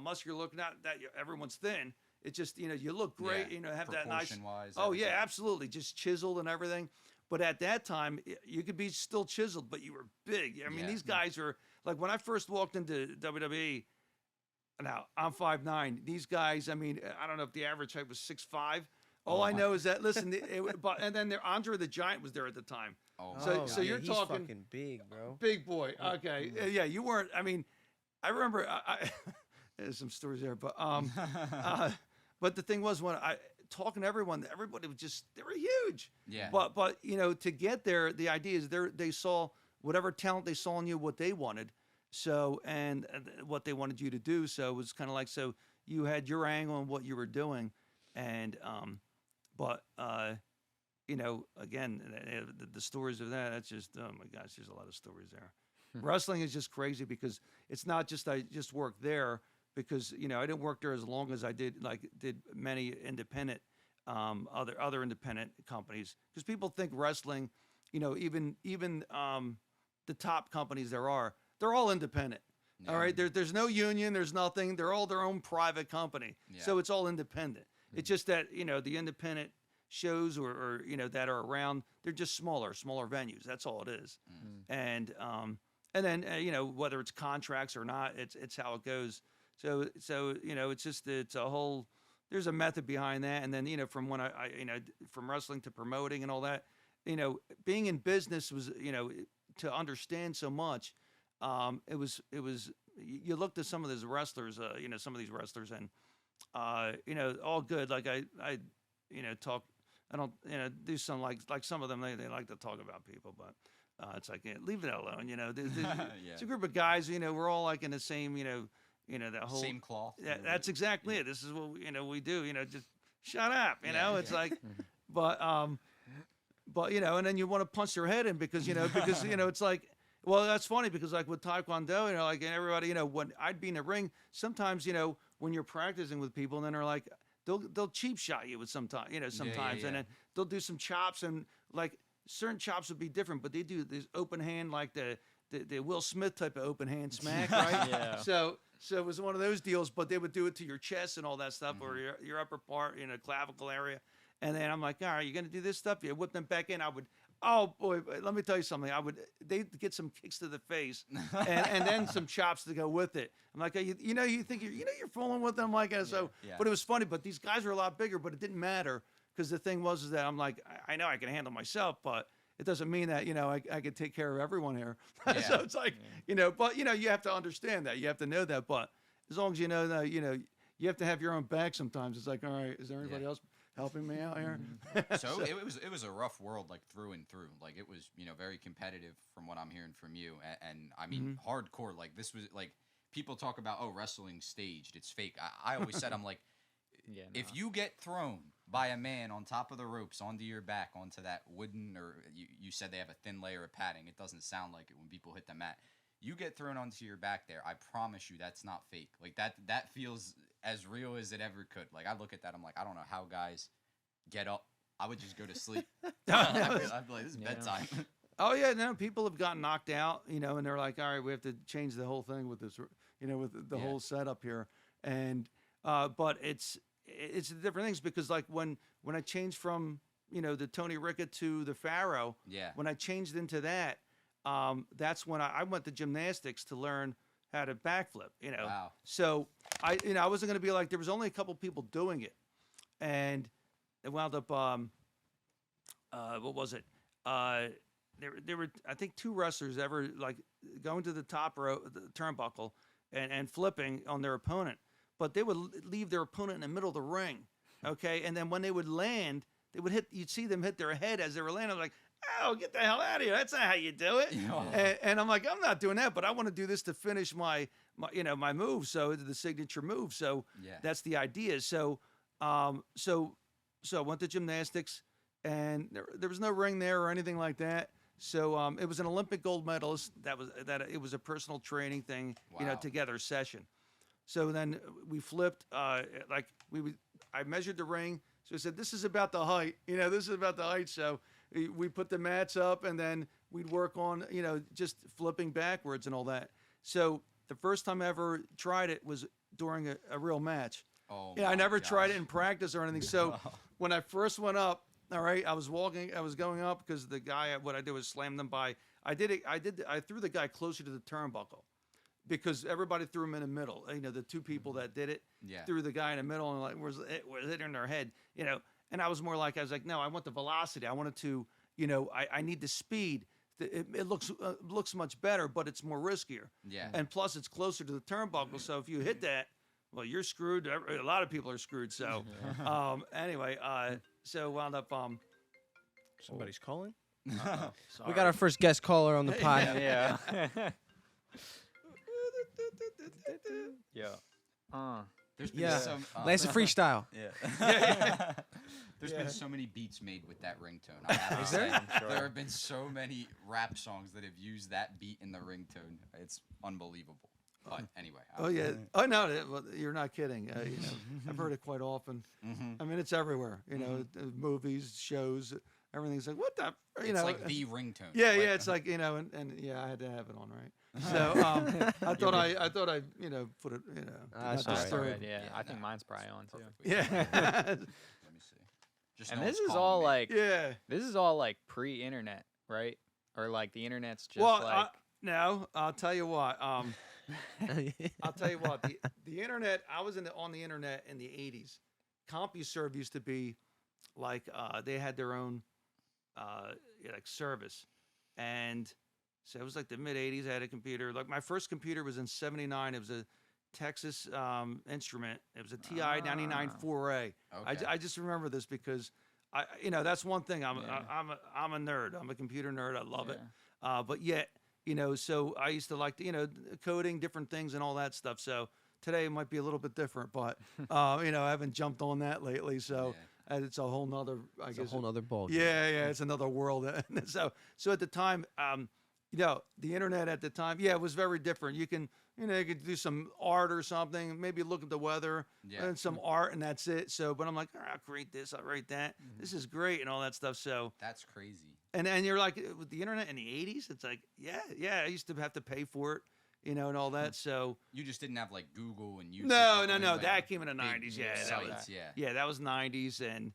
muscular look. Not that everyone's thin. It's just you look great. Have that nice. Oh yeah, absolutely, just chiseled and everything. But at that time, you could be still chiseled, but you were big. I mean, these guys are like when I first walked into WWE. Now, I'm 5'9". These guys, I mean, I don't know if the average height was 6'5". All I know is that, listen, and then Andre the Giant was there at the time. So you're he's talking fucking big, bro. Big boy. Okay. Yeah, you weren't. I mean, I remember there's some stories there, but but the thing was when I talking to everybody was they were huge. Yeah. But to get there, the idea is they saw whatever talent they saw in you, what they wanted. So, and what they wanted you to do. So it was kind of like, so you had your angle on what you were doing. And, again, the stories of that's just, oh my gosh, there's a lot of stories there. Wrestling is just crazy because it's not just, I just worked there because, I didn't work there as long as I did many independent, other independent companies. Because people think wrestling, even the top companies they're all independent. Yeah. All right. There's no union. There's nothing. They're all their own private company. Yeah. So it's all independent. Mm-hmm. It's just that, the independent shows or that are around, they're just smaller venues. That's all it is. Mm-hmm. And then, whether it's contracts or not, it's how it goes. So, it's just, it's a whole, there's a method behind that. And then, from when I from wrestling to promoting and all that, being in business was, to understand so much. It was. You looked at some of these wrestlers, and all good. Like I talk I don't, do some like some of them they like to talk about people, but it's like leave it alone. It's a group of guys. We're all like in the same. That whole same cloth. That's exactly it. This is what we do. Just shut up. It's like, but and then you want to punch their head in because it's like. Well, that's funny because like with Taekwondo, like and everybody, when I'd be in the ring, sometimes, when you're practicing with people, and then they're like, they'll cheap shot you with sometimes, and then they'll do some chops and like certain chops would be different, but they do this open hand like the Will Smith type of open hand smack, right? Yeah. So it was one of those deals, but they would do it to your chest and all that stuff, or your upper part, clavicle area, and then I'm like, all right, you're gonna do this stuff, you whip them back in, oh boy, let me tell you something. They'd get some kicks to the face, and then some chops to go with it. I'm like, you think you're fooling with them, like, so. Yeah. But it was funny. But these guys were a lot bigger, but it didn't matter because the thing was that I'm like, I know I can handle myself, but it doesn't mean that I could take care of everyone here. Yeah. So it's like but you have to understand that, you have to know that. But as long as you know that, you have to have your own back sometimes. It's like, all right, is there anybody else helping me out here? So it was a rough world, like through and through. Like it was, very competitive from what I'm hearing from you. And I mean, hardcore. Like this was like people talk about, oh, wrestling's staged, it's fake. I always said, I'm like, if you get thrown by a man on top of the ropes onto your back onto that wooden, or you said they have a thin layer of padding. It doesn't sound like it when people hit the mat. You get thrown onto your back there. I promise you, that's not fake. Like that feels as real as it ever could. Like I look at that, I'm like, I don't know how guys get up. I would just go to sleep. I'd be like, this is bedtime. Oh yeah, no, people have gotten knocked out, and they're like, all right, we have to change the whole thing with this, with the whole setup here. And but it's the different things because like when I changed from the Tony Ricca to the Pharaoh, when I changed into that, that's when I went to gymnastics to learn how to backflip. Wow. So I wasn't going to be like, there was only a couple people doing it, and it wound up what was it? There were I think 2 wrestlers ever like going to the top row, the turnbuckle, and flipping on their opponent, but they would leave their opponent in the middle of the ring, okay, and then when they would land, they would you'd see them hit their head as they were landing. I was like, oh, get the hell out of here! That's not how you do it. And I'm like, I'm not doing that, but I want to do this to finish my move, so the signature move. So that's the idea. So I went to gymnastics, and there was no ring there or anything like that. So it was an Olympic gold medalist. It was a personal training thing, together session. So then we flipped. I measured the ring. So I said, this is about the height. This is about the height. So we put the mats up, and then we'd work on just flipping backwards and all that. So the first time I ever tried it was during a real match. Oh, I never tried it in practice or anything. So when I first went up, all right, I was going up because the guy, what I did was slam them by. I threw the guy closer to the turnbuckle because everybody threw him in the middle. The 2 people that did it threw the guy in the middle, and like was it in their head, And I was more like, I was like, no, I want the velocity. I wanted to, I need the speed. It looks much better, but it's more riskier. Yeah. And plus, it's closer to the turnbuckle. So if you hit that, well, you're screwed. A lot of people are screwed. So, anyway, so wound up. Somebody's calling. Sorry. We got our first guest caller on the pod. Yeah. There's been some Lance a freestyle. Yeah. There's been so many beats made with that ringtone. I have to say. There have been so many rap songs that have used that beat in the ringtone. It's unbelievable. But anyway. Oh yeah. Oh no, you're not kidding. I've heard it quite often. I mean, it's everywhere. Movies, shows, everything's like, what the? It's like the ringtone. Yeah, yeah. It's like and I had to have it on, right? So I thought I put it not disturb. Yeah, I think mine's probably on too. Yeah. Let me see. Just And no this one's is calling all me. like Yeah. this is all like pre-internet, right? Or like the internet's just Well, like no, I'll tell you what. I'll tell you what. The internet. I was on the internet in the '80s. CompuServe used to be like they had their own like service, and so it was like the mid '80s. I had a computer. Like my first computer was in '79. It was a Texas Instrument. It was a TI 99 4A. Okay. I just remember this because that's one thing. I'm Yeah. I'm a nerd. I'm a computer nerd. I love it. Yeah. But yet, so I used to like coding different things and all that stuff. So today it might be a little bit different, but I haven't jumped on that lately. So it's a whole nother, I guess, a whole nother ball. yeah, it's another world. So at the time, the internet at the time, it was very different. You could do some art or something, maybe look at the weather and some art, and that's it. So, but I'm like, all right, I'll create this, I'll write that. This is great and all that stuff. So that's crazy. And you're like, with the internet in the 80s, it's like, I used to have to pay for it, and all that. So you just didn't have like Google and YouTube. No, like, that came in the 90s. Sites, that was 90s, and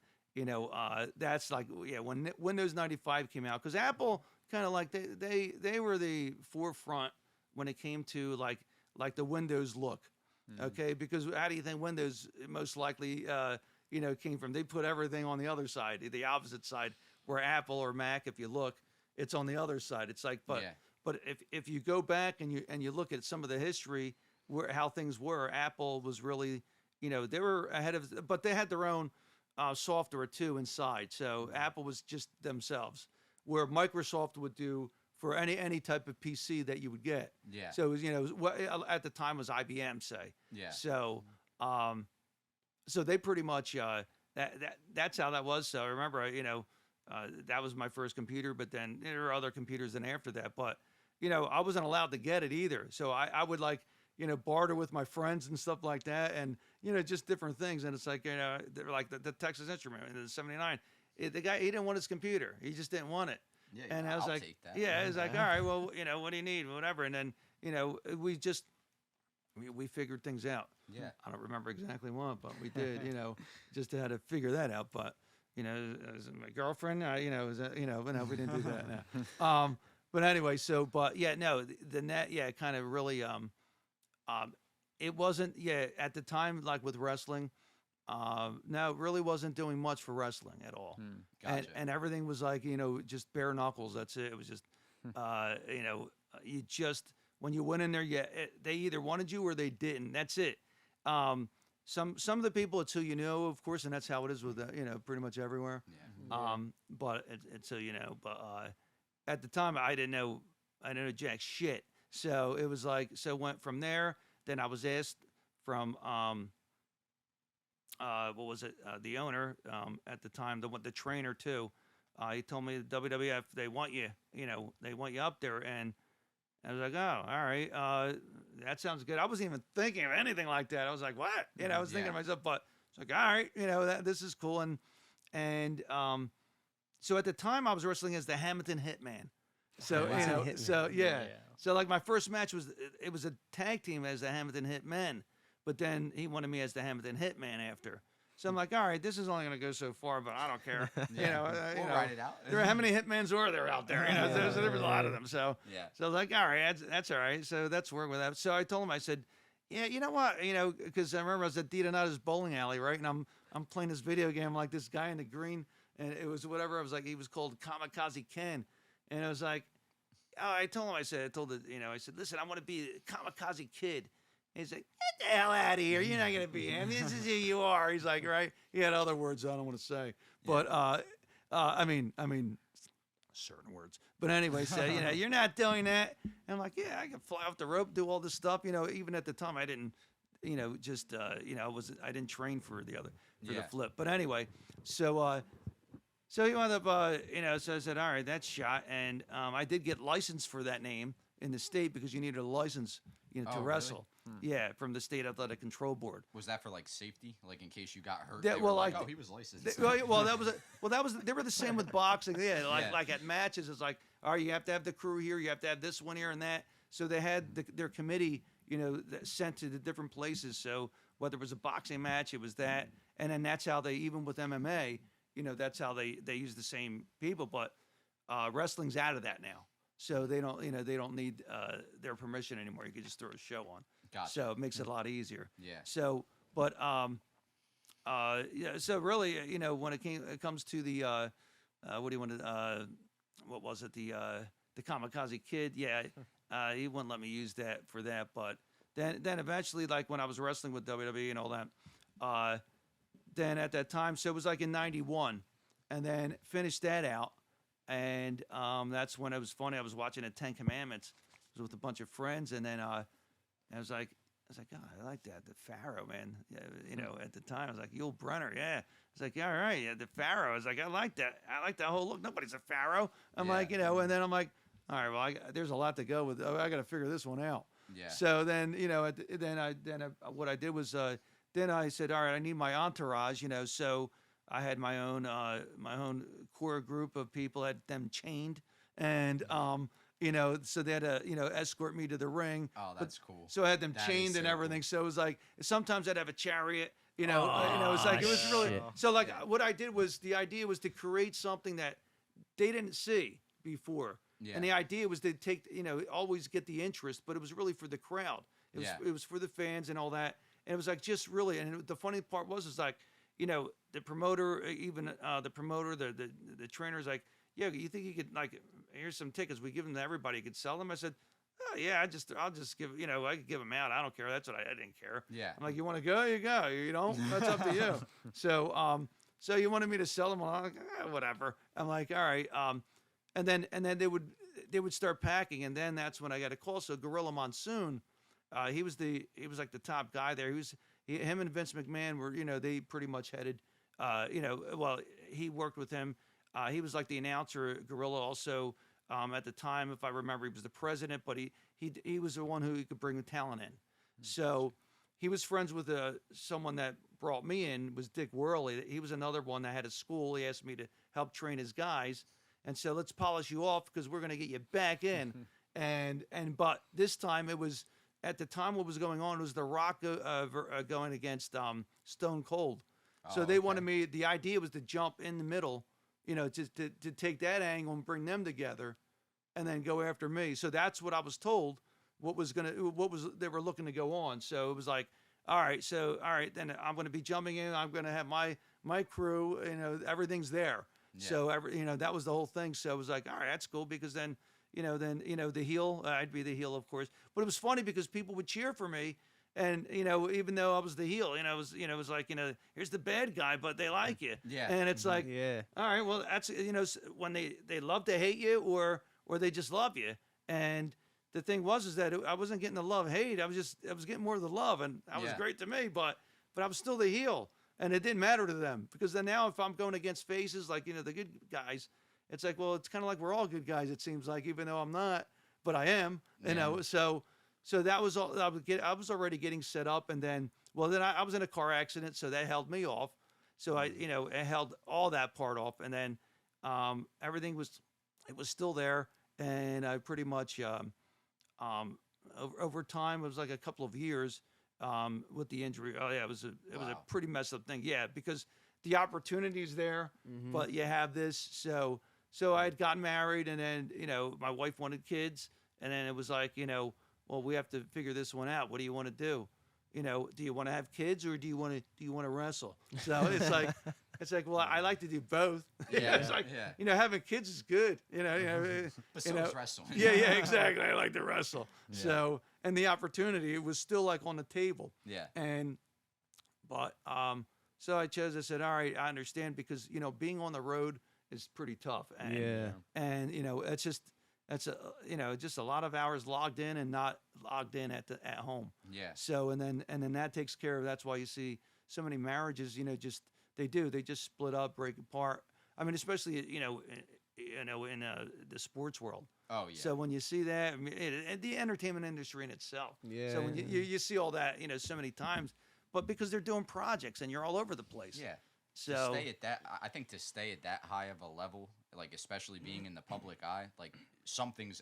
that's like when Windows 95 came out, because Apple kind of like they were the forefront when it came to like the Windows look. Okay, because how do you think Windows most likely came from? They put everything on the other side, the opposite side, where Apple or Mac, if you look, it's on the other side. It's like, but if you go back and you look at some of the history how things were, Apple was really, they were ahead of, but they had their own software too inside. So Apple was just themselves, where Microsoft would do for any type of PC that you would get. Yeah. So it was, what at the time was IBM, say. Yeah. So so they pretty much that's how that was. So I remember that was my first computer, but then there were other computers then after that. But I wasn't allowed to get it either. So I would barter with my friends and stuff like that, and just different things. And it's like they're like the Texas Instrument in the '79. The guy, he didn't want his computer. He just didn't want it. Yeah, and I was I'll like, take that. I was like, all right, well, what do you need, whatever. And then we figured things out. Yeah. I don't remember exactly what, but we did. Just had to figure that out. But as my girlfriend, but we didn't do that now. But anyway, the net, kind of really, it wasn't, at the time, like with wrestling, no, it really wasn't doing much for wrestling at all. Gotcha. And everything was like, just bare knuckles. That's it. It was just, you just, when you went in there, they either wanted you or they didn't. That's it. Some of the people, it's who you know, of course, and that's how it is with, pretty much everywhere. Yeah. But it's so, but at the time I didn't know jack shit. So it was like, went from there. Then I was asked from, what was it? The owner at the time, the trainer too. He told me the WWF, they want you, they want you up there. And I was like, oh, all right. That sounds good. I wasn't even thinking of anything like that. I was like, what? I was thinking to myself, but it's like, all right, this is cool. And so at the time I was wrestling as the Hamilton Hitman. So, So like my first match was a tag team as the Hamilton Hitmen, but then he wanted me as the Hamilton Hitman after. So I'm like, all right, this is only going to go so far, but I don't care. We'll ride it out. How many Hitmans are there out there? So there was a lot of them. So I was like, all right, that's all right. So that's work with that. So I told him, I said, yeah, you know what, because I remember I was at Ditonado's bowling alley, right? And I'm playing this video game like this guy in the green, and it was whatever. I was like, he was called Kamikaze Ken, and I was like, I told him, I said, listen, I want to be a Kamikaze Kid. And he's like, get the hell out of here. You're not going to be him. This is who you are. He's like, right? He had other words I don't want to say. But, I mean, certain words. But anyway, said, you're not doing that. And I'm like, yeah, I can fly off the rope, do all this stuff. Even at the time, I didn't, I didn't train for the flip. But anyway, so he wound up, so I said, all right, that's shot. And I did get licensed for that name in the state because you needed a license, to wrestle. Really? Yeah, from the State Athletic Control Board. Was that for like safety, like in case you got hurt? Yeah, well, like, he was licensed. They were the same with boxing. Yeah, like at matches, it's like, all right, you have to have the crew here, you have to have this one here and that. So they had their committee, that sent to the different places. So whether it was a boxing match, it was that, and then that's how they, even with MMA, that's how they use the same people. But wrestling's out of that now. So they don't need their permission anymore. You can just throw a show on. Gotcha. So it makes it a lot easier. Yeah. So, but so really, when it comes to the what do you want to what was it, the Kamikaze Kid? Yeah, he wouldn't let me use that for that. But then eventually, like when I was wrestling with WWE and all that, then at that time, so it was like in '91, and then finished that out. And that's when it was funny. I was watching the Ten Commandments. I was with a bunch of friends, and then I was like, God, I like that. The Pharaoh, man. Yeah, you know, at the time, I was like, Yul Brynner, yeah. I was like, yeah, all right, yeah, the Pharaoh. I was like, I like that. I like that whole look. Nobody's a Pharaoh. I'm like, you know, and then I'm like, all right, well, there's a lot to go with. I got to figure this one out. Yeah. So then, you know, what I did was, then I said, all right, I need my entourage, you know. So I had my own core group of people, had them chained, and you know, so they had to, you know, escort me to the ring. Oh, that's cool. So I had them chained and everything. Cool. So it was like, sometimes I'd have a chariot, you know, it's like, it was really, so like what I did was, the idea was to create something that they didn't see before. Yeah. And the idea was to take, you know, always get the interest, but it was really for the crowd. It was for the fans and all that. And it was like, just really, and the funny part was like, you know, the promoter, even the trainer's like, yeah, you think you could, like, here's some tickets, we give them to everybody, you could sell them? I said, oh yeah, I'll just give, you know, I could give them out. I don't care. That's what I didn't care. Yeah. I'm like, you want to go? You go. You don't? That's up to you. So, so you wanted me to sell them? Well, I'm like, whatever. I'm like, all right. And then they would start packing, and then that's when I got a call. So Gorilla Monsoon, he was like the top guy there. Him and Vince McMahon were, you know, they pretty much headed, you know, well, he worked with him. He was like the announcer. Gorilla also, at the time, if I remember, he was the president, but he was the one who could bring the talent in. Mm-hmm. So he was friends with someone that brought me in, was Dick Worley. He was another one that had a school. He asked me to help train his guys. And so let's polish you off because we're going to get you back in. But this time it was, at the time what was going on was The Rock going against Stone Cold. So they wanted me, the idea was to jump in the middle, you know, just to take that angle and bring them together and then go after me. So that's what I was told, they were looking to go on. So it was like, all right, then I'm going to be jumping in. I'm going to have my crew, you know, everything's there. Yeah. So you know, that was the whole thing. So it was like, all right, that's cool, because then the heel, I'd be the heel, of course. But it was funny because people would cheer for me, and you know, even though I was the heel, you know, it was like, you know, here's the bad guy, but they like you. Yeah. And it's like, all right, well, that's, you know, when they love to hate you, or they just love you. And the thing was that I wasn't getting the love hate. I was getting more of the love, and that was great to me. But I was still the heel. And it didn't matter to them, because then now if I'm going against faces like, you know, the good guys, it's like, well, it's kind of like we're all good guys, it seems like, even though I'm not, but I am, you know. So that was all. I was already getting set up, and then I was in a car accident, so that held me off. So it held all that part off, and then everything was still there, and I pretty much over time, it was like a couple of years. With the injury, it was a pretty messed up thing. Yeah, because the opportunity's there, but you have this. So I had gotten married, and then, you know, my wife wanted kids, and then it was like, you know, well, we have to figure this one out. What do you want to do? You know, do you want to have kids, or do you want to wrestle? So it's like, well, I like to do both. Yeah, it's like, you know, having kids is good. You know, but so is wrestling. Yeah, exactly. I like to wrestle. Yeah. So, and the opportunity, it was still like on the table. Yeah. So I said, all right, I understand, because, you know, being on the road is pretty tough. And you know, that's a lot of hours logged in and not logged in at home. Yeah. So and then that takes care of. That's why you see so many marriages, you know, they just split up, break apart. I mean, especially, you know, in the sports world. Oh yeah. So when you see that, I mean, the entertainment industry in itself. Yeah. So when you see all that, you know, so many times, but because they're doing projects and you're all over the place. Yeah. So I think to stay at that high of a level, like, especially being in the public eye, like something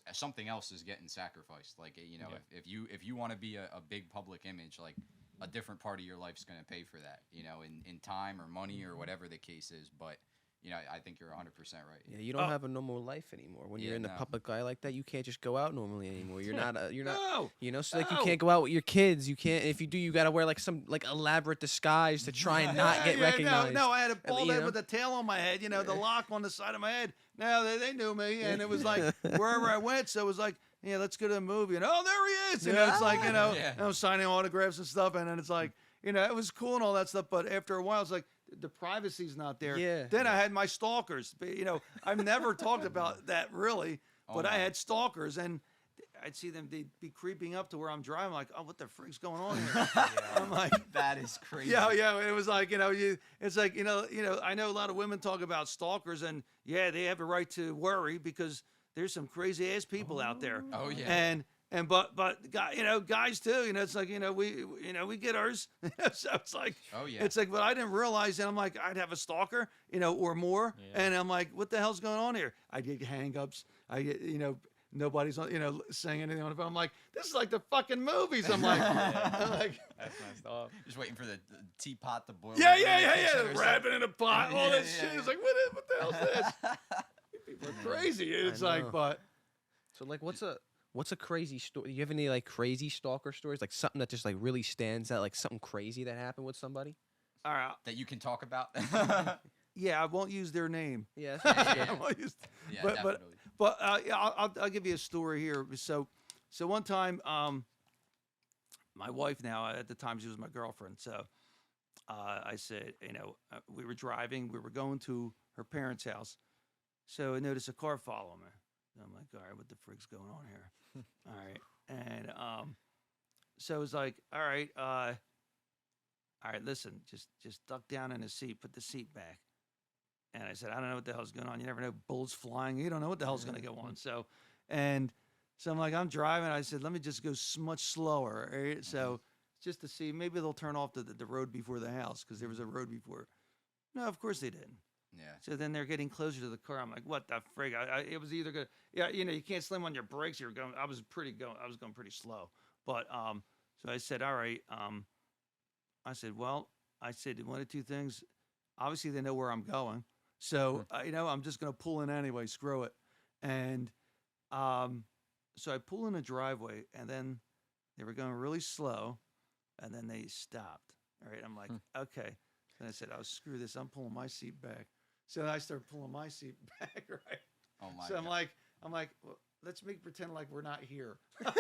else is getting sacrificed. Like, you know, if you want to be a big public image, like, a different part of your life's going to pay for that, you know, in time or money or whatever the case is. But, you know, I think you're 100% right. Yeah, you don't have a normal life anymore. When you're in the public eye like that, you can't just go out normally anymore. You're not, you know, so like you can't go out with your kids. You can't, if you do, you got to wear like some like elaborate disguise to try and not get recognized. No, I had a bald head with a tail on my head, you know, the lock on the side of my head. Now they knew me, and it was like wherever I went, so it was like, yeah, let's go to a movie, and oh, there he is, you know, it's like, you know, I'm signing autographs and stuff, and then it's like, you know, it was cool and all that stuff, but after a while, it's like, the privacy's not there. Yeah. Then I had my stalkers. You know, I've never talked about that really, but I had stalkers, and I'd see them, they'd be creeping up to where I'm driving, like, oh, what the freak's going on here? I'm like, that is crazy. Yeah. It was like, you know, it's like, you know, I know a lot of women talk about stalkers, and yeah, they have a right to worry because there's some crazy ass people out there. Oh yeah. But you know, guys too, you know, it's like, you know, we get ours. So it's like, oh yeah. It's like, but I didn't realize that. I'm like, I'd have a stalker, you know, or more. Yeah. And I'm like, what the hell's going on here? I get hang-ups. I get, you know, nobody's, you know, saying anything on the phone. I'm like, this is like the fucking movies. I'm like, I'm like, That's messed up. Just waiting for the teapot to boil. yeah. over. Rapping in a pot, all that Yeah, shit. yeah. It's like, what the hell's this? People are crazy. It's I like, know. but So like, what's a crazy story? Do you have any like crazy stalker stories? Like something that just like really stands out, like something crazy that happened with somebody? all right. That you can talk about. Yeah, I won't use their name. Yeah. I won't use, Yeah, but definitely. yeah, I'll give you a story here. So one time, my wife now, at the time she was my girlfriend. So I said, you know, we were driving, we were going to her parents' house. So I noticed a car following me. And I'm like, all right, what the frick's going on here? All right. And so it was like, all right, listen, just duck down in the seat, put the seat back. And I said, I don't know what the hell's going on. You never know, bullets flying. You don't know what the hell's going to go on. So I'm like, I'm driving. I said, let me just go much slower. Right? So just to see, maybe they'll turn off the road before the house because there was a road before. No, of course they didn't. Yeah. So then they're getting closer to the car. I'm like, what the frig? It was either good. Yeah, you know, you can't slam on your brakes. You're going. I was going pretty slow. But so I said, all right. I said, one of two things. Obviously, they know where I'm going. So, you know, I'm just going to pull in anyway. Screw it. And so I pull in a driveway, and then they were going really slow, and then they stopped. All right. I'm like, okay. Then I said, oh, screw this. I'm pulling my seat back. So I started pulling my seat back, right? Oh my. So God. I'm like, well, let's pretend like we're not here. The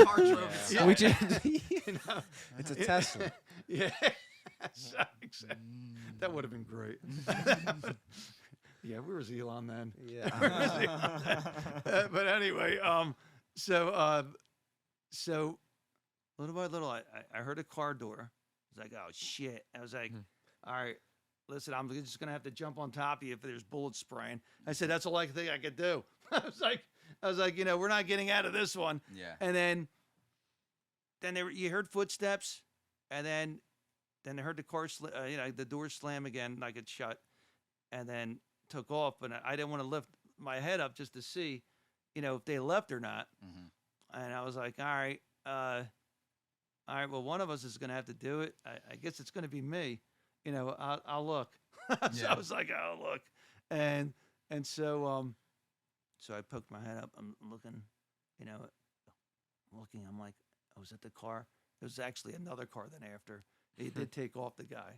car drove itself. We just, You know? it's a Tesla. Yeah. That would have been great. Yeah, where was Elon then? Yeah. But anyway, so little by little, I heard a car door. I was like, oh shit. I was like, all right, listen, I'm just gonna have to jump on top of you if there's bullets spraying. I said, that's the only thing I could do. I was like, you know, we're not getting out of this one. Yeah. And then you heard footsteps, and then they heard the car, you know, the door slam again, like it shut, and then took off. But I didn't want to lift my head up just to see, you know, if they left or not. Mm-hmm. And I was like, all right, well, one of us is going to have to do it. I guess it's going to be me. You know, I'll look. So I was like, I'll look. And so I poked my head up. I'm looking, you know, I'm like, oh, was that the car? It was actually another car then after. They did take off the guy.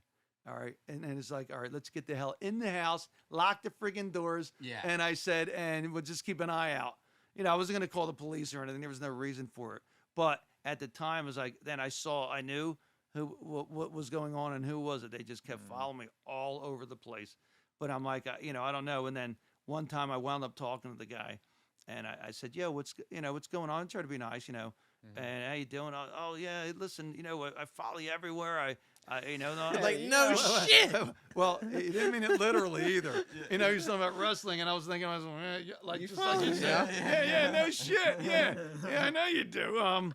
All right. And it's like, all right, let's get the hell in the house, lock the friggin' doors. Yeah. And I said, and we'll just keep an eye out. You know, I wasn't going to call the police or anything. There was no reason for it. But at the time, it was like, then I knew what was going on and who was it. They just kept following me all over the place. But I'm like, you know, I don't know. And then one time I wound up talking to the guy, and I said, yo, what's going on? I tried to be nice, you know. And how you doing? Oh yeah, listen, you know, I follow you everywhere. I you know, Like, no shit. Well, he didn't mean it literally either. You know, he was talking about wrestling, and I was thinking, like, just like you said, yeah, no shit, yeah, I know you do. I'm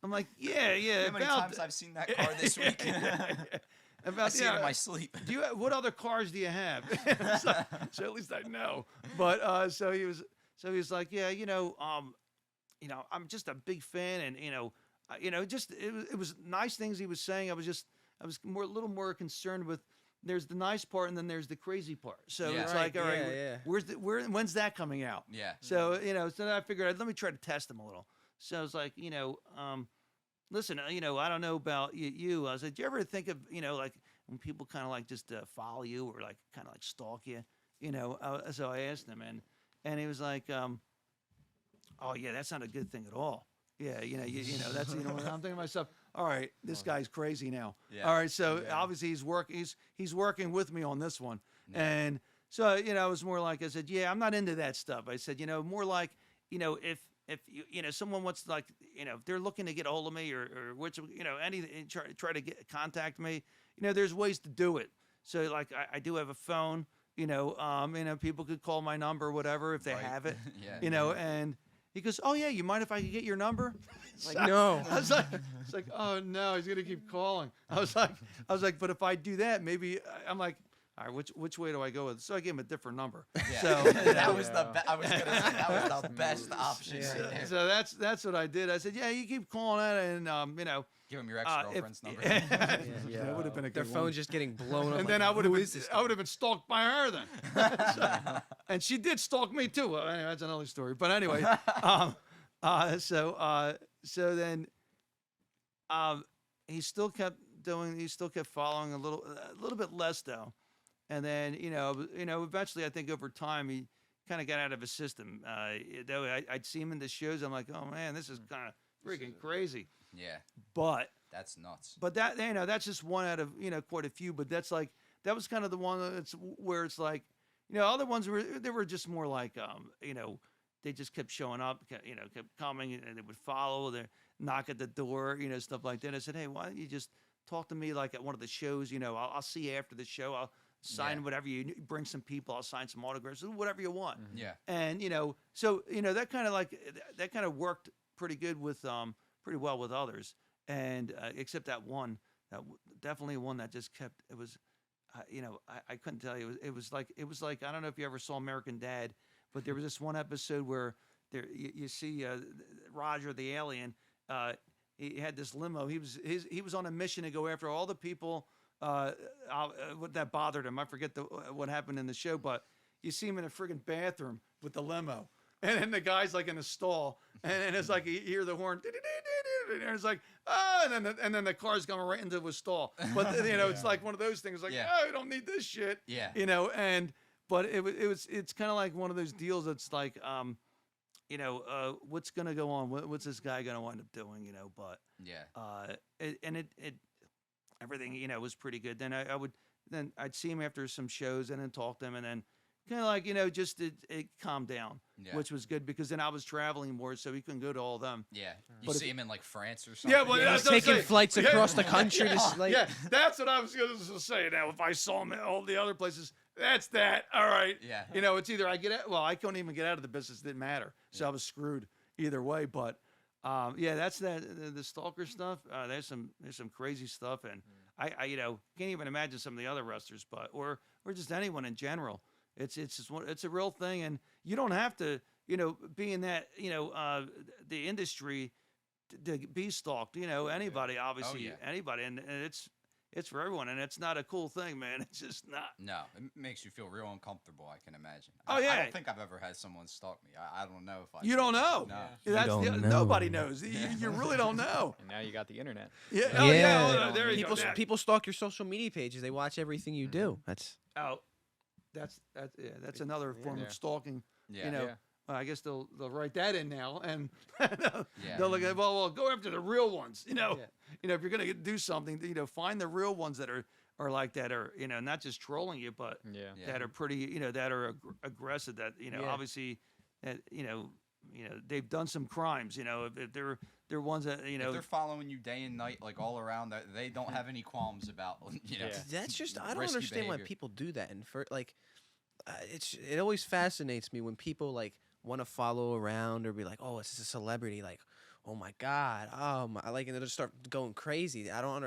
like, yeah. How many times I've seen that car this week? I see it in my sleep. What other cars do you have? So at least I know. But so he was like, yeah, you know, I'm just a big fan, and just it was nice things he was saying. I was a little more concerned with. There's the nice part, and then there's the crazy part. So it's like, all right, when's that coming out? Yeah. So so then I figured, let me try to test him a little. So I was like, listen, I don't know about you. I was like, do you ever think of, like when people kind of like just follow you or like kind of like stalk you, So I asked him, and he was like, oh yeah, that's not a good thing at all. Yeah, that's I'm thinking to myself, all right, this guy's crazy now. Yeah. All right, so obviously he's working with me on this one, and so it was more like I said, yeah, I'm not into that stuff. I said, more like, if someone wants to, like, if they're looking to get a hold of me or which anything, try to contact me, there's ways to do it. So like I do have a phone, people could call my number or whatever if they have it, and he goes, oh yeah, you mind if I could get your number? Like, no. I was like, it's like, oh no, he's gonna keep calling. I was like, but if I do that, maybe I'm like, all right, which way do I go with? So I gave him a different number. Yeah. So that was I was gonna say that was the best option. Yeah. So that's what I did. I said, yeah, you keep calling it, and give him your ex-girlfriend's number. That would have been a Their good phone's one. just getting blown up. And then I would have been stalked by her then. And she did stalk me too. Well, anyway, that's another story. But anyway, so then he still kept following a little bit less though. And then, eventually I think over time he kind of got out of his system. Though I'd see him in the shows, I'm like, oh man, this is kind of freaking crazy. Yeah. But that's nuts. But that, that's just one out of, quite a few. But that was kind of the one that's where it's like, other ones were just more like, they just kept showing up, kept coming, and they would follow, they knock at the door, stuff like that. I said, hey, why don't you just talk to me like at one of the shows? I'll see you after the show. I'll sign whatever you bring, some people. I'll sign some autographs, whatever you want. Yeah. And so that kind of worked pretty good with pretty well with others, and except that one, definitely one that just kept. It was, I couldn't tell you. It was like I don't know if you ever saw American Dad, but there was this one episode where you see Roger the alien. He had this limo. He was on a mission to go after all the people that bothered him. I forget what happened in the show, but you see him in a friggin' bathroom with the limo, and then the guy's like in a stall, and it's like you hear the horn, and it's like, oh, and then the car's going right into a stall. But it's like one of those things, like, oh, you don't need this shit. Yeah. But it's kind of like one of those deals that's like, what's gonna go on? What's this guy gonna wind up doing? But everything was pretty good. Then I'd see him after some shows and then talk to him, and then kind of like just it calmed down, which was good because then I was traveling more, so he couldn't go to all of them. Yeah, you see him in like France or something. Yeah, well, he's taking flights across the country. That's what I was going to say. Now, if I saw him at all the other places, that's that. All right. Yeah. It's either I I couldn't even get out of the business. It didn't matter. So I was screwed either way. But that's the stalker stuff. There's some crazy stuff, and I can't even imagine some of the other wrestlers, but or just anyone in general. It's a real thing, and you don't have to be in that the industry to be stalked. Anybody, obviously, anybody, and it's for everyone, and it's not a cool thing, man. It's just not. No, it makes you feel real uncomfortable, I can imagine. I don't think I've ever had someone stalk me. I don't know if I. You don't know. No. That's don't know. Nobody knows. You really don't know. And now you got the internet. Yeah. Yeah. Oh, yeah. There you go. People stalk your social media pages. They watch everything you do. That's that's another form of stalking. Yeah. Well, I guess they'll write that in now, and they'll look at well, go after the real ones. If you're gonna do something, find the real ones that are like that, or not just trolling you, but that are pretty, that are aggressive. That obviously, that they've done some crimes. If they're ones that if they're following you day and night, like all around, that they don't have any qualms about. That's just I don't risky understand behavior. why people do that. And for like, it always fascinates me when people like want to follow around or be like, oh, it's a celebrity, like, oh my god, and they just start going crazy. I don't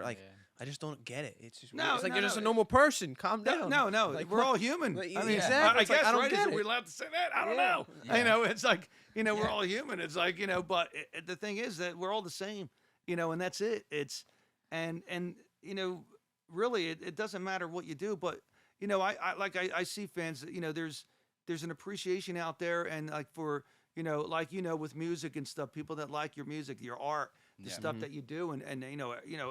I just don't get it. It's just it's like you're just a normal person. Calm down. No, like, we're all human. Like, I mean, exactly. I guess I don't right? get Are we it. allowed to say that? I don't know. It's like we're all human. It's like but the thing is that we're all the same. And that's it. It's and really it doesn't matter what you do, but I see fans that there's an appreciation out there, and like for with music and stuff, people that like your music, your art, the stuff that you do, and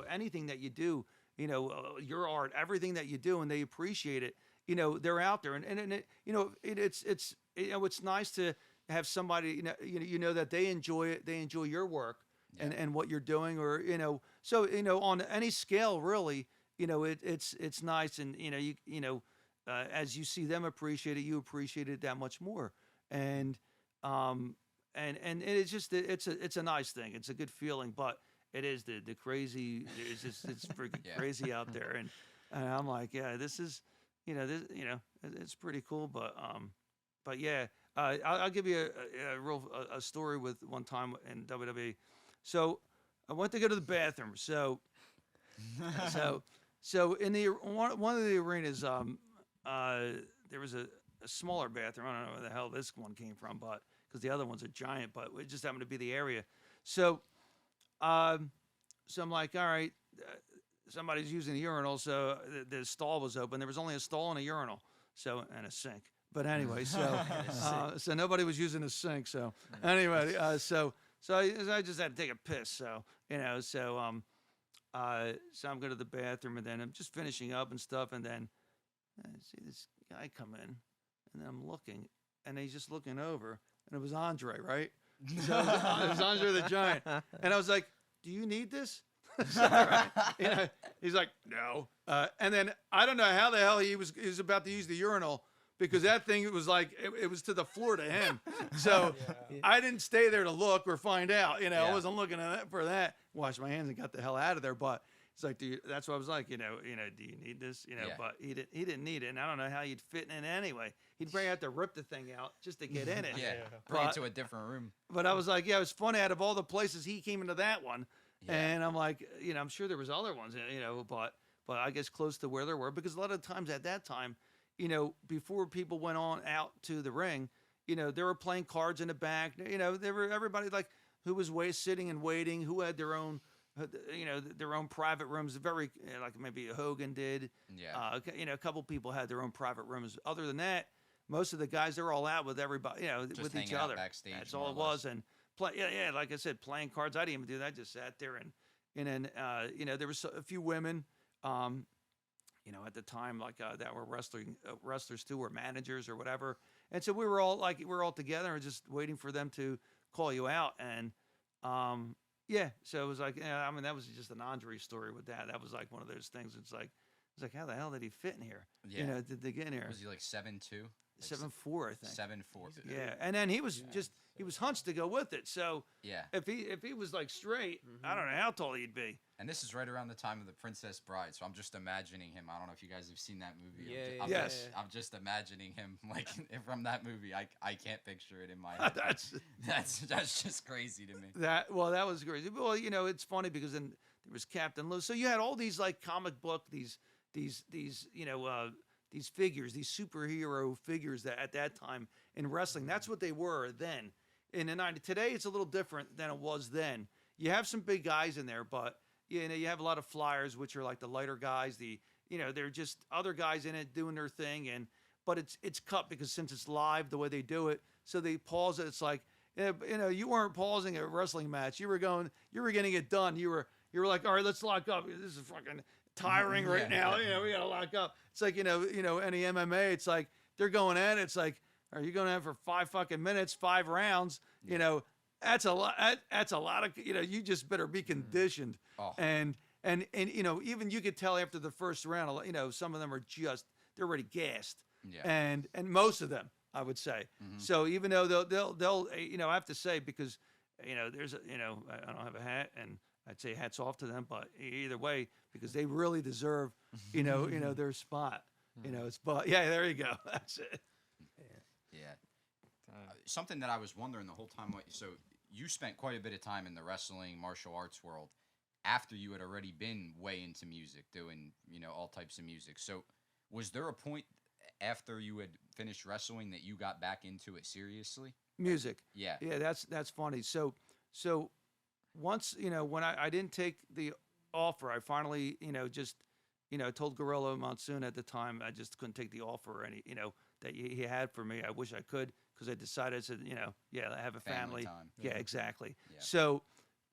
anything that you do, your art, everything that you do, and they appreciate it. They're out there, and it's nice to have somebody that they enjoy it, they enjoy your work, and what you're doing, or so on any scale, really, it's nice, and as you see them appreciate it, you appreciate it that much more, and it's just it's a nice thing. It's a good feeling, but it is the crazy. It's freaking crazy out there, and I'm like, yeah, this is it's pretty cool, but yeah, I'll give you a story with one time in WWE. So I went to go to the bathroom. So in the one of the arenas, there was a smaller bathroom. I don't know where the hell this one came from, but because the other one's a giant, but it just happened to be the area. So I'm like, all right, somebody's using the urinal, so the stall was open. There was only a stall and a urinal, and a sink. But anyway, so nobody was using a sink. So anyway, so I just had to take a piss. So I'm going to the bathroom, and then I'm just finishing up and stuff, and then I see this guy come in, and then I'm looking, and he's just looking over, and it was Andre, right? So it was Andre the Giant, and I was like, "Do you need this?" He's like, "No," and then I don't know how the hell he was about to use the urinal, because that thing, it was like it was to the floor to him. So I didn't stay there to look or find out. I wasn't looking for that. Washed my hands and got the hell out of there. But it's like, that's what I was like. Do you need this? But he didn't need it, and I don't know how you'd fit in it anyway. He'd probably have to rip the thing out just to get in it. Bring it to a different room. But I was like, it was funny. Out of all the places, he came into that one, and I'm like, I'm sure there was other ones, but I guess close to where there were, because a lot of times at that time, before people went on out to the ring, they were playing cards in the back. There were everybody like who was sitting and waiting, who had their own, their own private rooms. Very like maybe Hogan did. Yeah. A couple people had their own private rooms. Other than that, most of the guys, they're all out with everybody. Just with each other. Backstage, that's all it was. And like I said, playing cards. I didn't even do that. I just sat there and then there was a few women. At the time, like that were wrestlers too, or managers or whatever. And so we were all together and just waiting for them to call you out. And so it was like, that was just an Andre story with that. That was like one of those things. It's like, how the hell did he fit in here? Yeah. Did they get in here? Was he like 7'2"? 7'4", I think. 7'4". Yeah, and then he was hunched to go with it. So if he was like straight, I don't know how tall he'd be. And this is right around the time of The Princess Bride, so I'm just imagining him. I don't know if you guys have seen that movie. I'm just imagining him like from that movie. I can't picture it in my head. that's just crazy to me. That was crazy. Well, it's funny because then there was Captain Lou. So you had all these like comic book these figures, these superhero figures that at that time in wrestling, that's what they were then. In the 90s. Today, it's a little different than it was then. You have some big guys in there, but you have a lot of flyers, which are like the lighter guys. They're just other guys in it doing their thing, but it's cut because since it's live, the way they do it, so they pause it. It's like you weren't pausing a wrestling match. You were getting it done. You were like, all right, let's lock up. This is fucking tiring right now. We gotta lock up. It's like any MMA. It's like they're going at it. It's like, are you going to have for 5 fucking minutes, 5 rounds? That's a lot. That's a lot of. You just better be conditioned. Oh. And even you could tell after the first round. Some of them are they're already gassed. Yeah. And most of them, I would say. Mm-hmm. So even though they'll I have to say, because there's I don't have a hat, and I'd say hats off to them, but either way, because they really deserve their spot. There you go. That's it. Yeah. Something that I was wondering the whole time. So you spent quite a bit of time in the wrestling martial arts world after you had already been way into music, doing all types of music. So was there a point after you had finished wrestling that you got back into it seriously? Music. Yeah. Yeah, that's funny. So once when I didn't take the offer, I finally told Gorilla Monsoon at the time I just couldn't take the offer that he had for me. I wish I could, because I decided, I said, I have a family. Time. Yeah, exactly. Yeah. So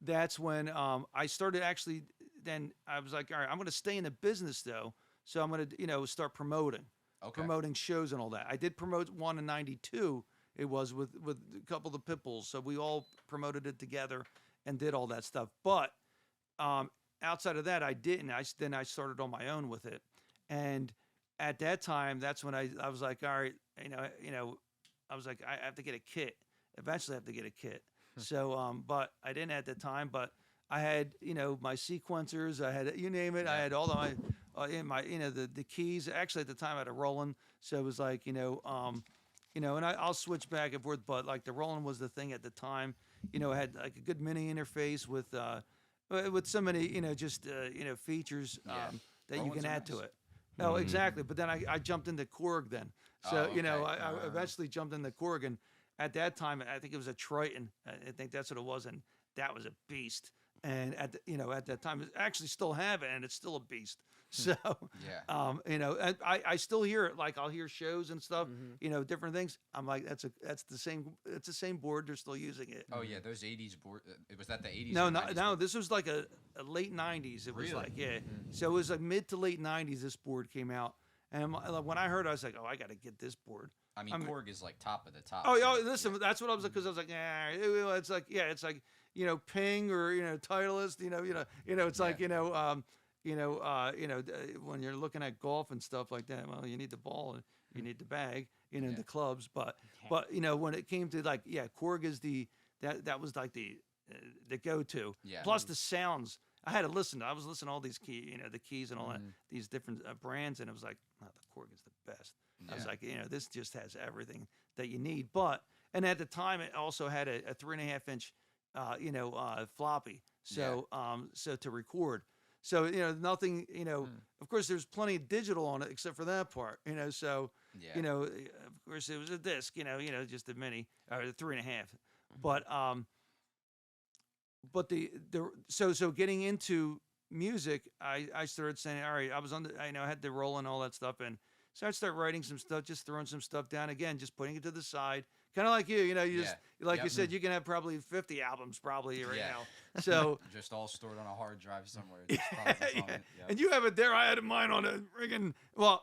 that's when I started actually. Then I was like, all right, I'm going to stay in the business though. So I'm going to start promoting, promoting shows and all that. I did promote one in '92. It was with a couple of the Pitbulls. So we all promoted it together. and did all that stuff. But outside of that, I didn't. Then I started on my own with it, and at that time, that's when I was like, all right, I was like, I have to get a kit. Eventually, I have to get a kit. So, but I didn't at the time. But I had, my sequencers. I had, you name it. I had all my, the keys. Actually, at the time, I had a Roland. So it was like, and I'll switch back and forth. But like the Roland was the thing at the time. It had like a good MIDI interface with so many, features that you can add to it. Oh, exactly. But then I jumped into Korg then. So, I eventually jumped into Korg. And at that time, I think it was a Triton. I think that's what it was. And that was a beast. And at that time, I actually still have it, and it's still a beast. So, I still hear it. Like I'll hear shows and stuff, different things. I'm like, it's the same board. They're still using it. Oh yeah, those '80s board. Was that the '80s? No. This was like a late '90s. It was like So it was like mid to late '90s. This board came out, and when I heard, I was like, oh, I got to get this board. I mean, Korg is like top of the top. Oh, listen, that's what I was like, because I was like, it's like Ping or Titleist, it's like when you're looking at golf and stuff like that. Well, you need the ball and you need the bag, the clubs, but when it came to like Korg is that was like the go-to. Yeah. Plus the sounds. I had to listen. I was listening to all these the keys and all that, these different brands, and it was like, the Korg is the best. I was like, this just has everything that you need. And at the time, it also had a 3.5 inch, floppy. So, so to record. So, nothing, of course, there's plenty of digital on it except for that part, So, of course, it was a disc, just a mini or the 3.5. So getting into music, I started saying, all right, I had the roll and all that stuff, and so I'd start writing some stuff, just throwing some stuff down again, just putting it to the side, kind of like you, you just you said, you can have probably 50 albums probably right now. So just all stored on a hard drive somewhere. And you have it there. I had mine on a friggin'. Well,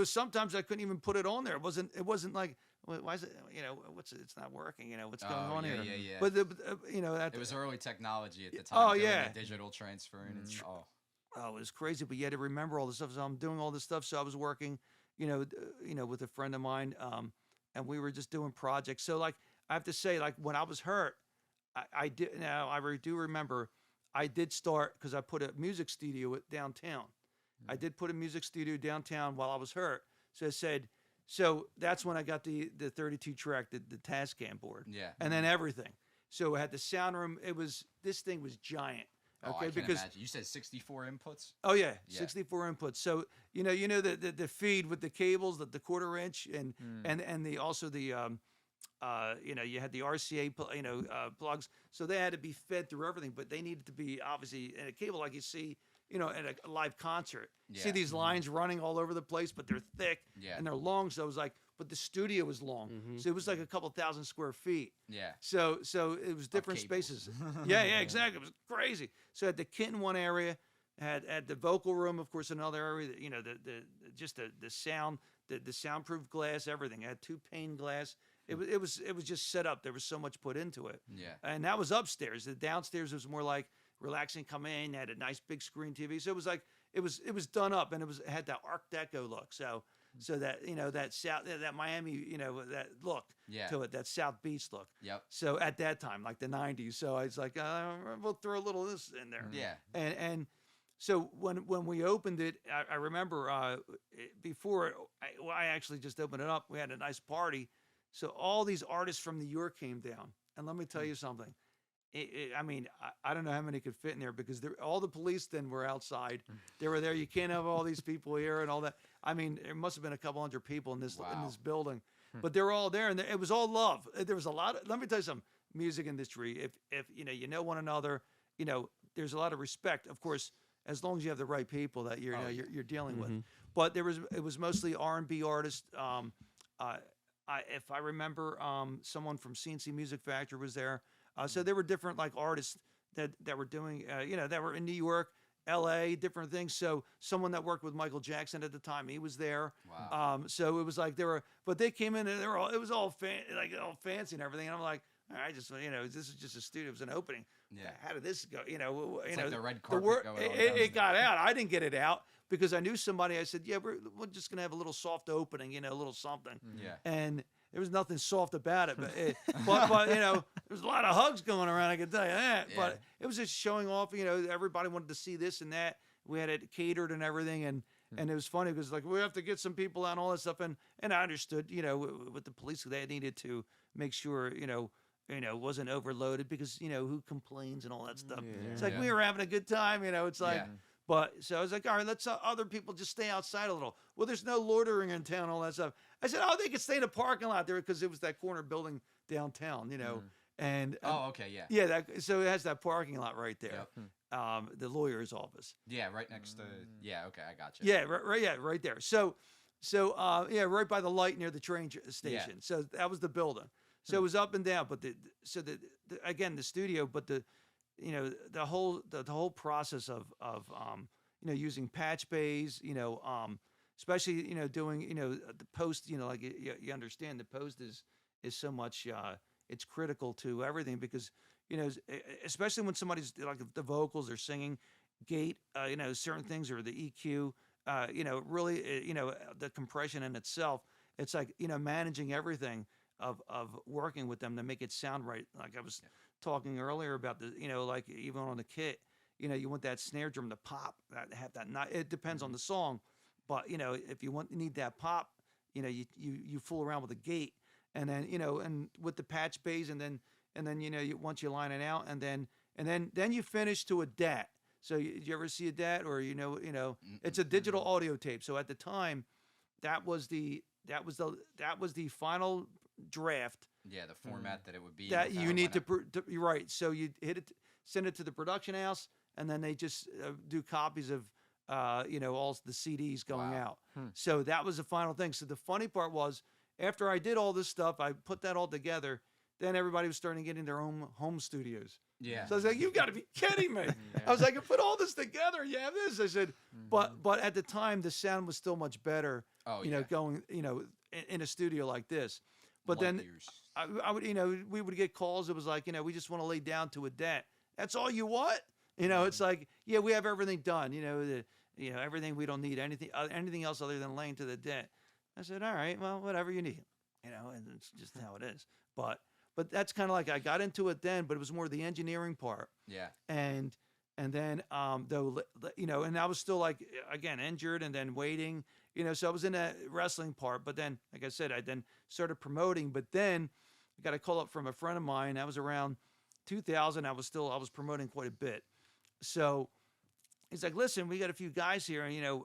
sometimes I couldn't even put it on there. It wasn't like. Why is it? It's not working. What's going on here? Yeah. But it was early technology at the time. Oh yeah, digital transferring. It was crazy. But you had to remember all this stuff. So I'm doing all this stuff. So I was working, with a friend of mine, and we were just doing projects. So like I have to say, like when I was hurt, I did. Now I do remember, I did start because I put a music studio downtown. I did put a music studio downtown while I was hurt. So I said. So that's when I got the 32 track, the Tascam board. Yeah. And then everything. So I had the sound room. This thing was giant. Okay. I can imagine. You said 64 inputs? Oh yeah. 64 inputs. So, the feed with the cables, the 1/4 inch and the, also the, you had the RCA, plugs. So they had to be fed through everything, but they needed to be obviously in a cable like you see, at a live concert. Yeah. See these lines running all over the place, but they're thick and they're long. So it was like, but the studio was long. So it was like a couple thousand square feet. Yeah. So it was different spaces. yeah, exactly. It was crazy. So I had the kit in one area, had the vocal room, of course, another area, the sound, the soundproof glass, everything. I had 2 pane glass. It was just set up. There was so much put into it. Yeah. And that was upstairs. The downstairs was more like relaxing, come in, had a nice big screen TV. So it was like it was done up, and it had that Art Deco look. So that that South, that Miami, that look to it, that South Beach look. Yep. So at that time, like the '90s, so I was like, we'll throw a little of this in there. Yeah. And so when we opened it, I remember before I actually just opened it up, we had a nice party. So all these artists from New York came down, and let me tell you something. I don't know how many could fit in there because all the police then were outside. They were there. You can't have all these people here and all that. I mean, there must have been a couple hundred people in this building, but they were all there, and it was all love. There was a lot of. Let me tell you something. Music industry. If you know one another, there's a lot of respect. Of course, as long as you have the right people that you're dealing with. But it was mostly R&B artists. If I remember, someone from CNC Music Factory was there. So there were different like artists that were doing, that were in New York, L.A., different things. So someone that worked with Michael Jackson at the time, he was there. Wow. So it was like but they came in and it was all fancy and everything. And I'm like, I just, this is just a studio. It was an opening. Yeah. How did this go? It's like the red carpet going on. It got out. I didn't get it out because I knew somebody. I said, yeah, we're just going to have a little soft opening, a little something. Yeah. And there was nothing soft about it. But there was a lot of hugs going around, I can tell you that. Yeah. But it was just showing off, everybody wanted to see this and that. We had it catered and everything. And it was funny because, like, we have to get some people out and all that stuff. And I understood, with the police, they needed to make sure, wasn't overloaded because, who complains and all that stuff. Yeah. It's like we were having a good time, it's like, but so I was like, all right, let's other people just stay outside a little. Well, there's no loitering in town, all that stuff. I said, oh, they could stay in the parking lot there because it was that corner building downtown, and okay, yeah. Yeah, so it has that parking lot right there. Yep. The lawyer's office. Yeah, right next to, okay, I got you. Yeah, right there. So, right by the light near the train station. Yeah. So that was the building. So it was up and down, but again, the studio, but the whole process of using patch bays, especially doing the post, like you understand the post is so much it's critical to everything because especially when somebody's like the vocals are singing, gate, certain things or the EQ, really the compression in itself, it's like managing everything. Of working with them to make it sound right. Like I was talking earlier about the, like even on the kit, you want that snare drum to pop, have that. Not, it depends on the song, but if you need that pop, you fool around with the gate, and then and with the patch bass, and then once you line it out, and then you finish to a DAT. So you ever see a DAT, or it's a digital audio tape. So at the time, that was the final draft. Yeah, the format that it would be. That you need to you're right. So you hit it, send it to the production house, and then they just do copies of, all the CDs going out. So that was the final thing. So the funny part was, after I did all this stuff, I put that all together. Then everybody was starting to get in their own home studios. Yeah. So I was like, "You've got to be kidding me!" I was like, "I put all this together. You have this." I said, but at the time, the sound was still much better. Oh, going in a studio like this. But then I would, we would get calls. It was like, we just want to lay down to a DAT. That's all you want? It's like, yeah, we have everything done. Everything, we don't need anything else other than laying to the DAT. I said, all right, well, whatever you need, and it's just how it is. But that's kind of like, I got into it then, but it was more the engineering part. Yeah. And then, though, and I was still like, again, injured and then waiting, so I was in that wrestling part, but then, like I said, I then started promoting, but then I got a call up from a friend of mine. That was around 2000. I was promoting quite a bit. So he's like, listen, we got a few guys here and,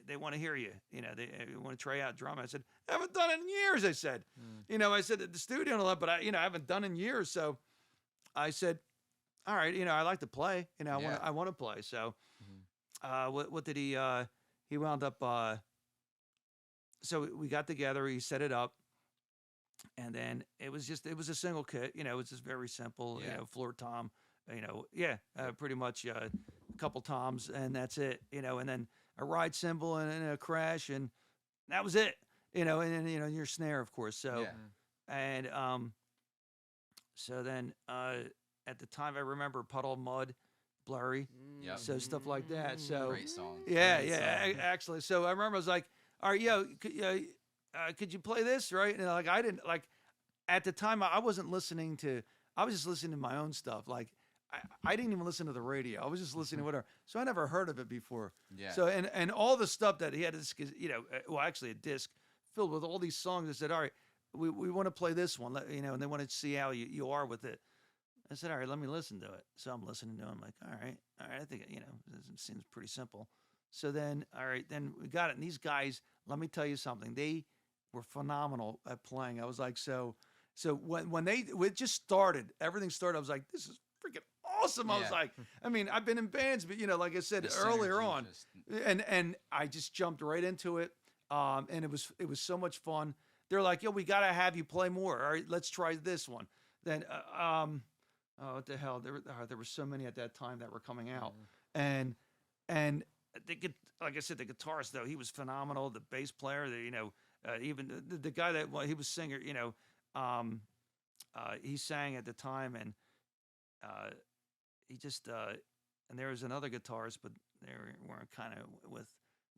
they want to hear you, they want to try out drama. I said, I haven't done it in years. I said, I said at the studio and all that, but I haven't done it in years. So I said, all right, I like to play, I want to play. So, what did he wound up, so we got together, he set it up, and then it was a single kit, it was just very simple, floor tom, pretty much a couple toms, and that's it, and then a ride cymbal and a crash, and that was it, and then, your snare, of course. So, and, so then, at the time, I remember Puddle of Mud, Blurry, so stuff like that. So great song. Actually. So I remember I was like, all right, could you play this, right? And like I didn't like at the time I wasn't listening to. I was just listening to my own stuff. Like I didn't even listen to the radio. I was just listening to whatever. So I never heard of it before. Yeah. So and all the stuff that he had this, actually a disc filled with all these songs. I said, all right, we want to play this one, and they want to see how you are with it. I said, all right, let me listen to it. So I'm listening to it. I'm like, all right. I think, it seems pretty simple. So then, all right, then we got it. And these guys, let me tell you something. They were phenomenal at playing. I was like, so when it just started, everything started, I was like, this is freaking awesome. I was like, I mean, I've been in bands, but like I said earlier on, and I just jumped right into it. And it was so much fun. They're like, we got to have you play more. All right, let's try this one. Then, oh, what the hell? There were so many at that time that were coming out, and they could, like I said, the guitarist though, he was phenomenal. The bass player, even the guy that he was singer, he sang at the time, and he just and there was another guitarist, but they weren't kind of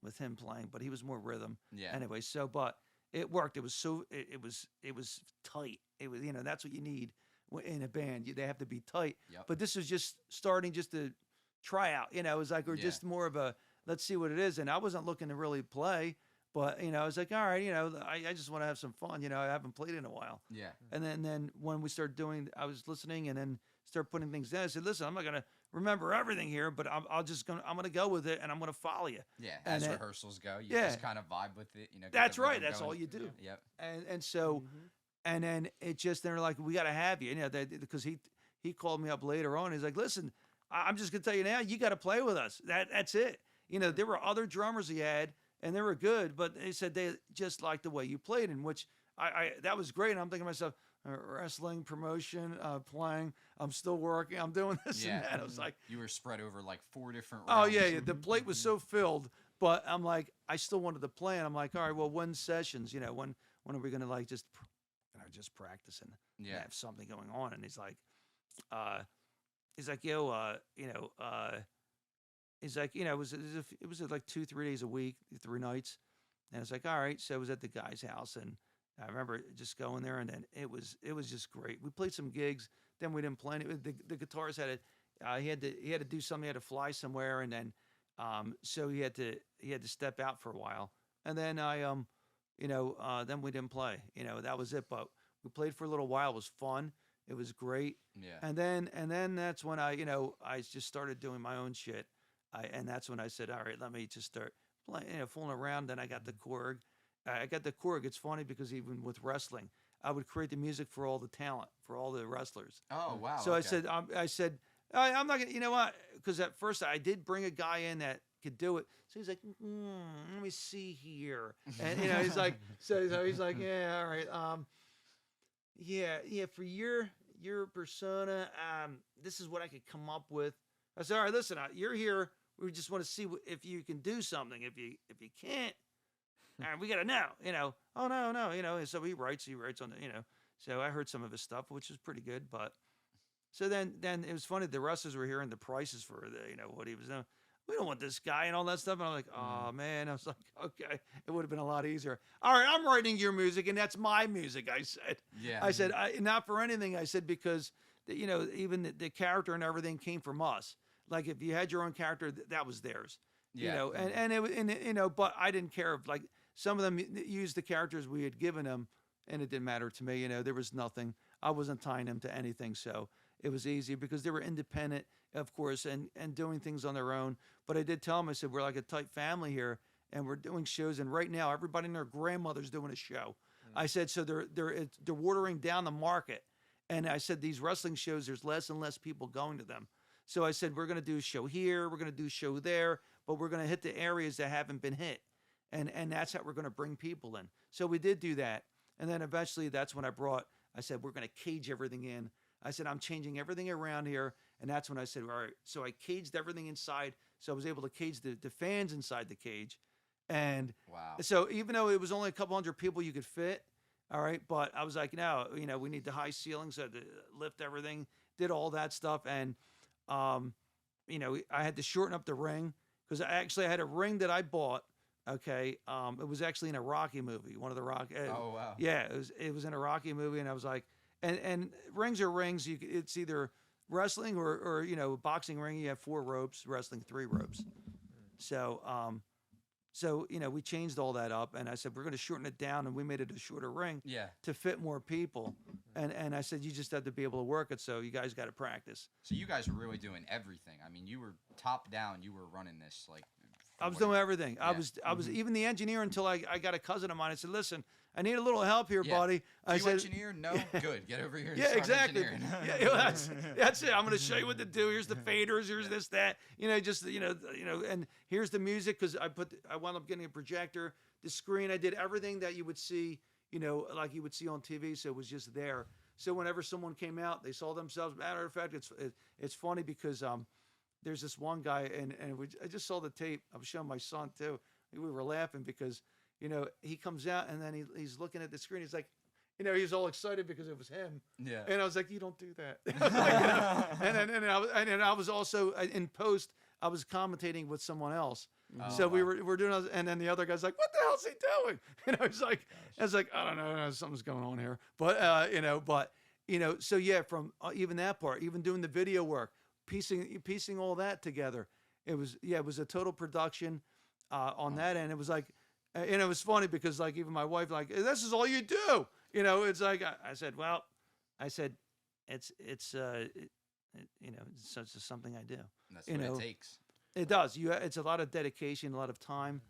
with him playing, but he was more rhythm. Yeah. Anyway, so but it worked. It was so it was tight. It was that's what you need in a band. They have to be tight. Yep. But this was just starting just to try out. It was like, or just more of a let's see what it is. And I wasn't looking to really play, but I was like, all right, I just want to have some fun. I haven't played in a while. Yeah. And then when we started doing, I was listening and then start putting things down. I said, listen, I'm not gonna remember everything here, but I'm gonna go with it and I'm gonna follow you. Yeah. And As rehearsals go, you just kind of vibe with it. Get That's the right. rhythm That's going. all you do. Yep. And so, and then it just they're like, we got to have you. Because he called me up later on. He's like, listen, I'm just gonna tell you now, you got to play with us. That's it. There were other drummers he had, and they were good, but they said they just liked the way you played, in which I that was great. And I'm thinking to myself, wrestling promotion, playing. I'm still working. I'm doing this and that. I was like, you were spread over like 4 different rounds. Oh rounds. yeah. The plate was so filled, but I'm like, I still wanted to play, and I'm like, all right, well, when sessions? When are we gonna like just practice and have something going on? And he's like, yo, he's like, it was like 2-3 days a week, 3 nights, and it's like, all right. So I was at the guy's house, and I remember just going there, and then it was just great. We played some gigs, then we didn't play any. The guitarist had he had to do something, he had to fly somewhere, and then so he had to step out for a while, and then then we didn't play. That was it. But we played for a little while. It was fun. It was great. Yeah. And then that's when I just started doing my own shit. And that's when I said, all right, let me just start playing, fooling around. Then I got the Korg. It's funny because even with wrestling, I would create the music for all the talent, for all the wrestlers. Oh, wow. So okay. I said, I'm not going to, because at first I did bring a guy in that could do it. So he's like, let me see here. And, he's like, so he's like, yeah, all right. Yeah, for your persona, this is what I could come up with. I said, all right, listen, you're here. We just want to see if you can do something. If you can't, we got to know, oh, no, and so he writes on the, so I heard some of his stuff, which was pretty good. But so then it was funny. The wrestlers were hearing the prices for the, what he was doing. We don't want this guy and all that stuff. And I'm like, oh man. I was like, okay, it would have been a lot easier. All right, I'm writing your music and that's my music. I said, I said, not for anything. I said, because even the character and everything came from us. Like if you had your own character, that was theirs. But I didn't care if like some of them used the characters we had given them, and it didn't matter to me. There was nothing. I wasn't tying them to anything, so it was easy because they were independent, of course, and doing things on their own. But I did tell them, I said, we're like a tight family here, and we're doing shows. And right now, everybody and their grandmother's doing a show. I said, so they're watering down the market. And I said, these wrestling shows, there's less and less people going to them. So I said, we're going to do a show here, we're going to do a show there, but we're going to hit the areas that haven't been hit. And that's how we're going to bring people in. So we did do that. And then eventually that's when I said, we're going to cage everything in. I said, I'm changing everything around here. And that's when I said, all right. So I caged everything inside. So I was able to cage the fans inside the cage. And wow. So even though it was only a couple hundred people you could fit, all right, but I was like, no, we need the high ceilings, so I had to lift everything, did all that stuff. And, I had to shorten up the ring because I had a ring that I bought. Okay. It was actually in a Rocky movie, one of the Rocky. Oh, wow. Yeah. It was in a Rocky movie. And I was like, and rings are rings. It's either wrestling or boxing ring. You have 4 ropes, wrestling 3 ropes. So, we changed all that up, and I said, we're going to shorten it down, and we made it a shorter ring to fit more people. And I said, you just have to be able to work it, so you guys got to practice. So you guys were really doing everything. I mean, you were top down. You were running this like. I was doing everything. Yeah. I was even the engineer until I got a cousin of mine. I said, listen, I need a little help here, buddy. I said, engineer? No, good. Get over here. And yeah, start exactly. engineering. That's it. I'm going to show you what to do. Here's the faders. Here's this, that. And here's the music because I wound up getting a projector, the screen. I did everything that you would see, like you would see on TV. So it was just there. So whenever someone came out, they saw themselves. Matter of fact, it's funny because there's this one guy, and I just saw the tape. I was showing my son too. We were laughing because he comes out and then he's looking at the screen. He's like, he was all excited because it was him. Yeah. And I was like, you don't do that. And I was also in post. I was commentating with someone else. So we were doing, and then the other guy's like, "What the hell's he doing?" And I was like, I don't know, something's going on here. But so yeah, from even that part, even doing the video work, piecing all that together, it was a total production on that end. It was like, and it was funny because like even my wife like, this is all you do, It's like I said, it's just something I do. That's what it takes. It does. It's a lot of dedication, a lot of time,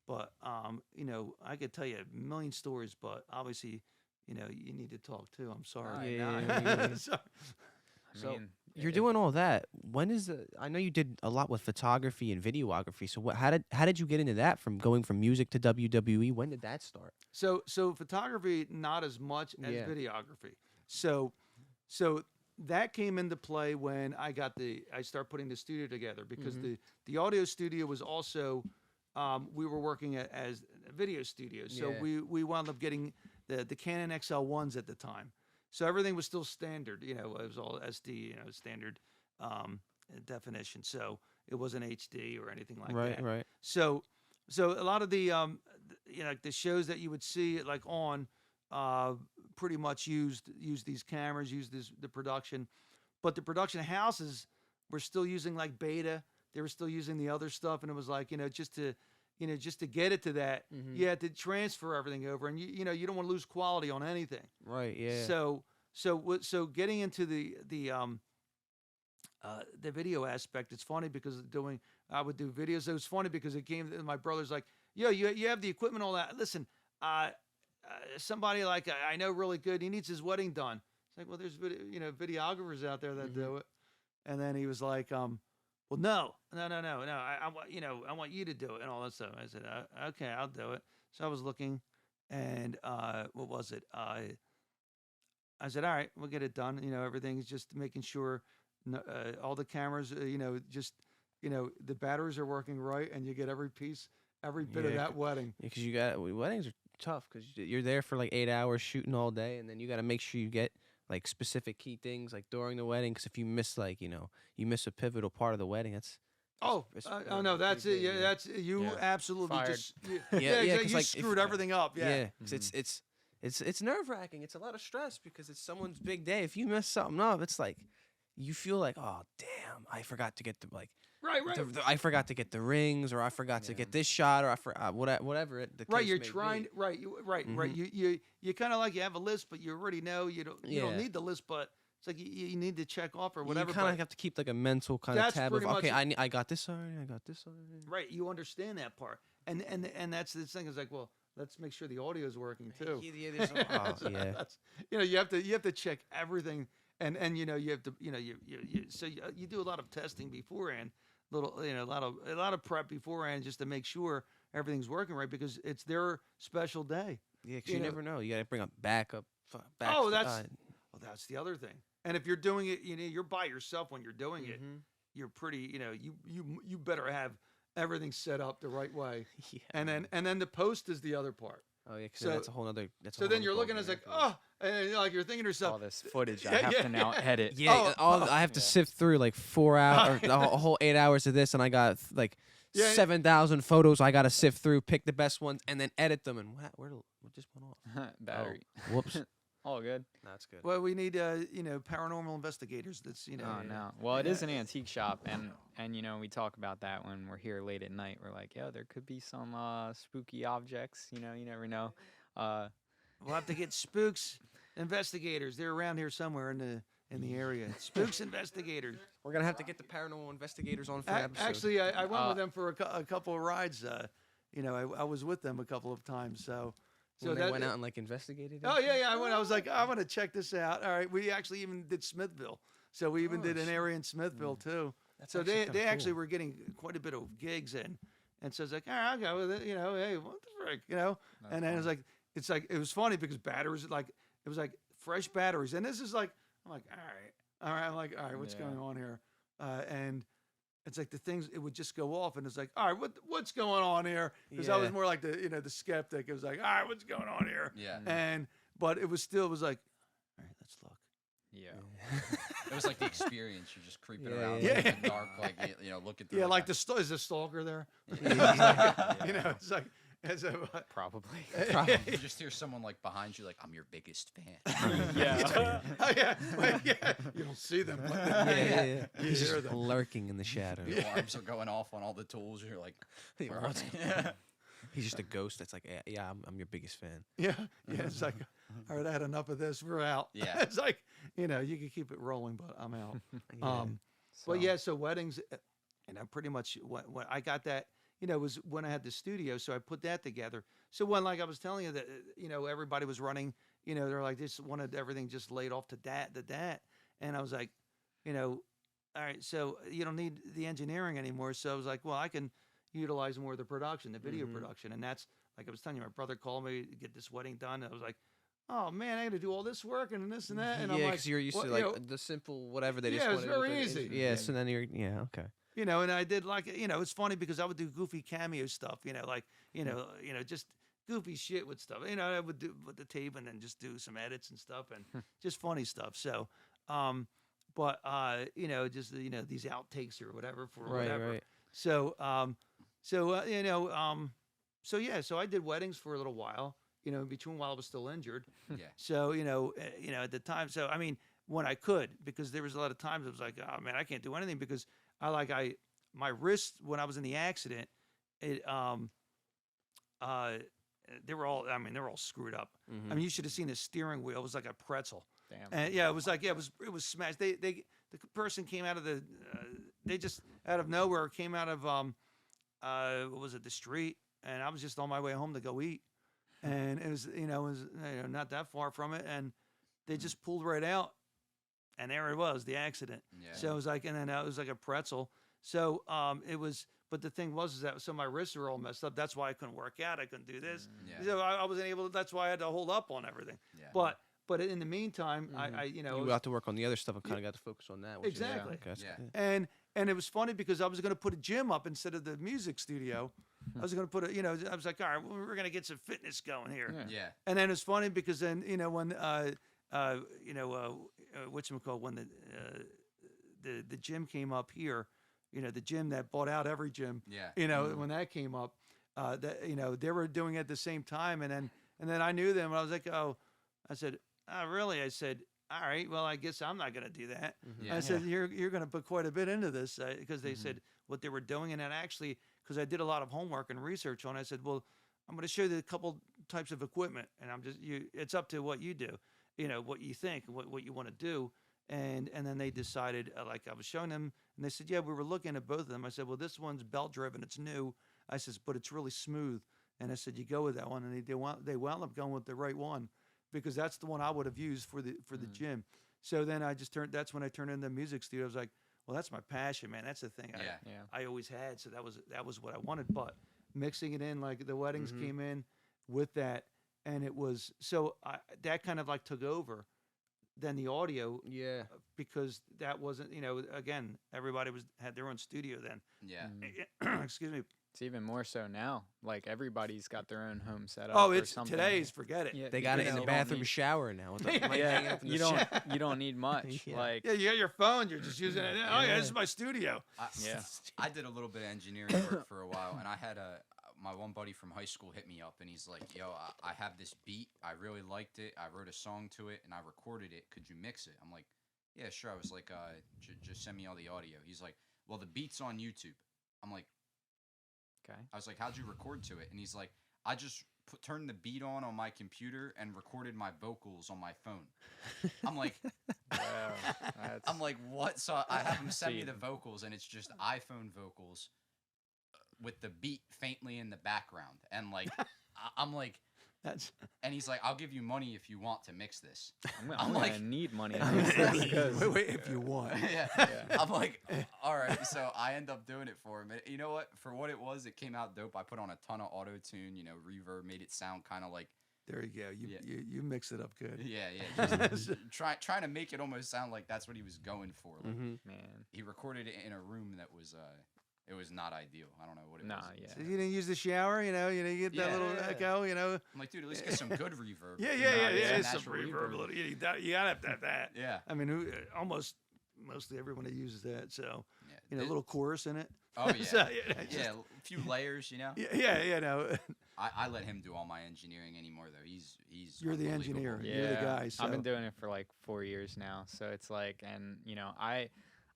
but I could tell you a million stories, but obviously, you need to talk too. I'm sorry. So you're doing all that. When is I know you did a lot with photography and videography. So how did you get into that from going from music to WWE? When did that start? So photography, not as much as videography. So that came into play when I started putting the studio together because the audio studio was also, we were working as a video studio. So we wound up getting the Canon XL1s at the time. So everything was still standard, it was all SD, standard definition. So it wasn't HD or anything like that. Right. So a lot of the, like the shows that you would see like on, pretty much used these cameras, the production, but the production houses were still using like beta. They were still using the other stuff, and it was like just to get it to that, you had to transfer everything over, and you don't want to lose quality on anything. Right. Yeah. So getting into the video aspect, it's funny because I would do videos. It was funny because it came. My brother's like, "Yo, you have the equipment, all that. Listen, somebody like I know really good. He needs his wedding done." It's like, well, there's videographers out there that do it. And then he was like, well, no. I want you to do it and all that stuff. I said, okay, I'll do it. So I was looking, and what was it? I said, all right, we'll get it done. Everything's just making sure all the cameras, the batteries are working right, and you get every bit of that wedding. Because weddings are tough because you're there for like 8 hours shooting all day, and then you got to make sure you get like specific key things like during the wedding. Because if you miss you miss a pivotal part of the wedding, that's no, that's it. Yeah, that's you absolutely Fired. just exactly. You screwed everything up. Yeah, because it's nerve wracking. It's a lot of stress because it's someone's big day. If you mess something up, it's like you feel like, oh damn, I forgot to get the like. Right. I forgot to get the rings, or I forgot to get this shot, or I forgot whatever it. The case you're may trying. be. Right. You kind of like you have a list, but you already know you don't need the list, but it's like you need to check off or whatever. You kind of have to keep like a mental kind of tab of okay, I got this already. Right. You understand that part, and that's the thing is like, well, let's make sure the audio is working too. You have to check everything, and you have to so you do a lot of testing beforehand. A lot of prep beforehand just to make sure everything's working right because it's their special day. Yeah, because you never know. You got to bring up backup. That's the other thing. And if you're doing it, you're by yourself when you're doing it. You're pretty, you better have everything set up the right way. Yeah. And then the post is the other part. Oh yeah, because that's a whole other. So then you're looking as like, and you're thinking to yourself, all this footage I have to now edit. Yeah, I have to sift through like 4 hours, a whole 8 hours of this, and I got like 7,000 photos. I got to sift through, pick the best ones, and then edit them. And what just went off? Battery. Oh, whoops. All good. That's good. Well, we need paranormal investigators. That's Oh no. Well, it is an antique shop, and we talk about that when we're here late at night. We're like, there could be some spooky objects. You never know. We'll have to get spooks investigators. They're around here somewhere in the area. Spooks investigators. We're gonna have to get the paranormal investigators on for an episode. Actually, I went with them for a couple of rides. I was with them a couple of times. So they went out and like investigated it? Oh yeah. I was like, I want to check this out. All right. We actually even did Smithville. So we even did an area in Smithville too. So they actually were getting quite a bit of gigs in. And so it's like, all right, I'll go with it. Hey, what the frick, And then it was funny because batteries, it was like fresh batteries. And this is like, I'm like, all right. I'm like, all right, what's going on here? And it's like the things, it would just go off, and it's like, all right, what's going on here? Because I was more like the skeptic. It was like, all right, what's going on here? Yeah. And but it was still, it was like, all right, let's look. Yeah. It was like the experience. You're just creeping around yeah. in the dark, like looking through. Yeah, like a- is the stalker there? Yeah. You know, it's like, as a, Probably. You just hear someone like behind you, like, I'm your biggest fan. Yeah. oh, yeah, well, yeah, you don't see them. But Yeah. You He's hear just them. lurking in the shadows. Your alarms are going off on all the tools. You're like, Hey, where are what's they? going on? He's just a ghost that's like, yeah, I'm your biggest fan. Yeah, it's like, all right, I had enough of this. We're out. Yeah. It's like, you know, you can keep it rolling, but I'm out. Yeah. But yeah, so weddings, and I pretty much when I got that, you know, was when I had the studio, so I put that together. So when, like I was telling you that, you know, everybody was running, you know, they're like, just wanted everything just laid off to that, and I was like, you know, all right, so you don't need the engineering anymore. So I was like, well, I can utilize more of the production, the video production, and that's like I was telling you, my brother called me to get this wedding done. And I was like, oh man, I got to do all this work and this and that, and I'm yeah, like, because you're used well, to you like know, the simple whatever they yeah, just it was wanted very with it. easy. Yeah, so then you're okay. you know, and I did like, you know, it's funny because I would do goofy cameo stuff, you know, like, you know, just goofy shit with stuff. You know, I would do with the tape and then just do some edits and stuff and just funny stuff. So, but you know, just you know, these outtakes or whatever for whatever. Right. So, you know, so yeah, so I did weddings for a little while, you know, in between while I was still injured. Yeah. So, you know, at the time, so I mean, when I could, because there was a lot of times it was like, oh man, I can't do anything because my wrist when I was in the accident, it they were all screwed up. I mean, you should have seen the steering wheel. It was like a pretzel. Damn. And yeah, it was like, yeah, it was smashed. The person came out of they just out of nowhere came out of what was it, the street, and I was just on my way home to go eat, and it was not that far from it, and they just pulled right out, and there it was, the accident. Yeah. So it was like, and then it was like a pretzel. So it was, but the thing was is that so my wrists were all messed up. That's why I couldn't work out. I couldn't do this. Yeah. So I wasn't able to. That's why I had to hold up on everything. Yeah. But in the meantime, I you know, You got to work on the other stuff and kind of got to focus on that. Which Exactly. Is, okay, that's Yeah. good. and it was funny because I was going to put a gym up instead of the music studio. I was going to put I was like, all right, well, we're going to get some fitness going here. Yeah. And then it's funny because then when whatchamacallit, when the gym came up here, the gym that bought out every gym. Yeah. When that came up, that they were doing it at the same time, and then I knew them, and I was like, oh, I said, oh, really? I said, all right, well, I guess I'm not going to do that. Yeah. I said, you're going to put quite a bit into this because they said what they were doing, and then actually, because I did a lot of homework and research on it, I said, well, I'm going to show you a couple types of equipment, and it's up to what you do, what you think, what you want to do. And then they decided, like I was showing them, and they said, yeah, we were looking at both of them. I said, well, this one's belt driven, it's new. I said, but it's really smooth. And I said, you go with that one, and they wound up going with the right one, because that's the one I would have used for the gym. So then that's when I turned into the music studio. I was like, well, that's my passion, man. That's the thing I always had. So that was what I wanted. But mixing it in, like the weddings came in with that, and it was that kind of like took over. Then the audio, because that wasn't, again, everybody had their own studio then. Yeah. Excuse me. It's even more so now. Like everybody's got their own home setup. Oh, or it's something. today's. Forget it. Yeah, They got it in the you don't bathroom need- shower now. With the mic hanging Yeah, up in the you don't shower. you don't need much. Yeah. Like Yeah, you got your phone. You're just using it. Oh yeah, this is my studio. Yeah. I did a little bit of engineering work for a while, and I had my one buddy from high school hit me up, and he's like, yo, I have this beat. I really liked it. I wrote a song to it, and I recorded it. Could you mix it? I'm like, yeah, sure. I was like, just send me all the audio. He's like, well, the beat's on YouTube. I'm like, okay. I was like, how'd you record to it? And he's like, I just turned the beat on my computer and recorded my vocals on my phone. I'm like, I'm like, what? So I have him send me the vocals, and it's just iPhone vocals with the beat faintly in the background. And like, I'm like, and he's like, I'll give you money if you want to mix this. I'm like, gonna need money. Wait, if you want. Yeah. I'm like, all right. So I end up doing it for him. And you know what? For what it was, it came out dope. I put on a ton of auto tune, reverb, made it sound kind of like. There you go. You mix it up good. Yeah. Just trying to make it almost sound like that's what he was going for. Like, Man. he recorded it in a room that was it was not ideal. I don't know what it Nah, was. yeah. So you didn't use the shower, you get that little echo, I'm like, dude, at least get some good reverb. Yeah. Some Natural reverb. You gotta have that. Yeah. I mean, mostly everyone that uses that. So, Yeah, a little chorus in it. Oh yeah. So, Yeah, a few layers, you know. Yeah. No. I let him do all my engineering anymore though. He's You're the unbelievable. engineer. Yeah, You're the guy. So. I've been doing it for like 4 years now. So it's like, and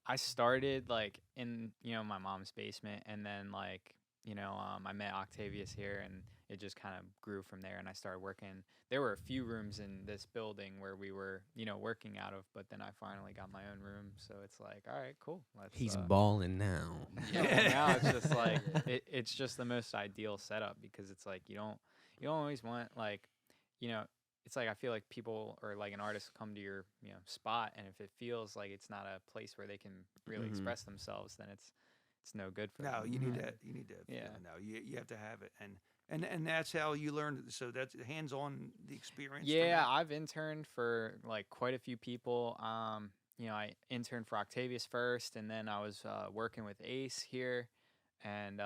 I started like in my mom's basement, and then like I met Octavius here, and it just kind of grew from there. And I started working. There were a few rooms in this building where we were working out of, but then I finally got my own room. So it's like, all right, cool. He's balling now. Yeah, now it's just like it's just the most ideal setup, because it's like you don't always want like it's like I feel like people or like an artist come to your spot, and if it feels like it's not a place where they can really express themselves, then it's no good for them. No, you need that. You need to. Yeah. No, you have to have it, and that's how you learn. So that's hands-on the experience. Yeah, I've interned for like quite a few people. I interned for Octavius first, and then I was working with Ace here, and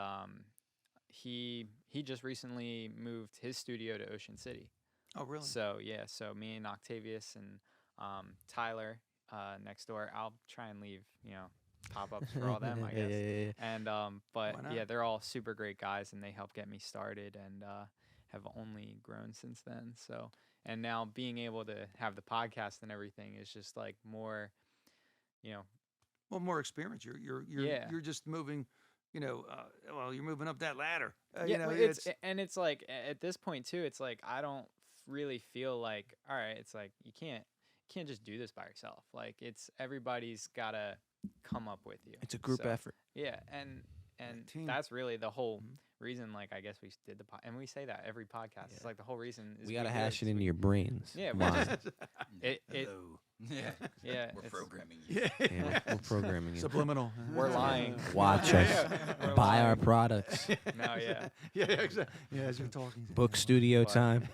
he just recently moved his studio to Ocean City. Oh, really? So so me and Octavius and Tyler next door. I'll try and leave pop-ups for all them, I guess. Yeah. And but yeah, they're all super great guys, and they helped get me started, and have only grown since then. So, and now being able to have the podcast and everything is just like more, Well, more experience. You're just moving. You're moving up that ladder. It's like at this point too. It's like I don't really feel like, all right, it's like you can't just do this by yourself. Like it's everybody's gotta come up with you. It's a group effort. Yeah, and that's really the whole reason. Like I guess we did and we say that every podcast. It's like the whole reason is we gotta hash it into your brains. Yeah, yeah. We're programming you. Yeah, we're programming you. Subliminal. We're lying. Watch us. Buy our products. No, yeah. Yeah, exactly. Yeah, as you're talking. Book studio time.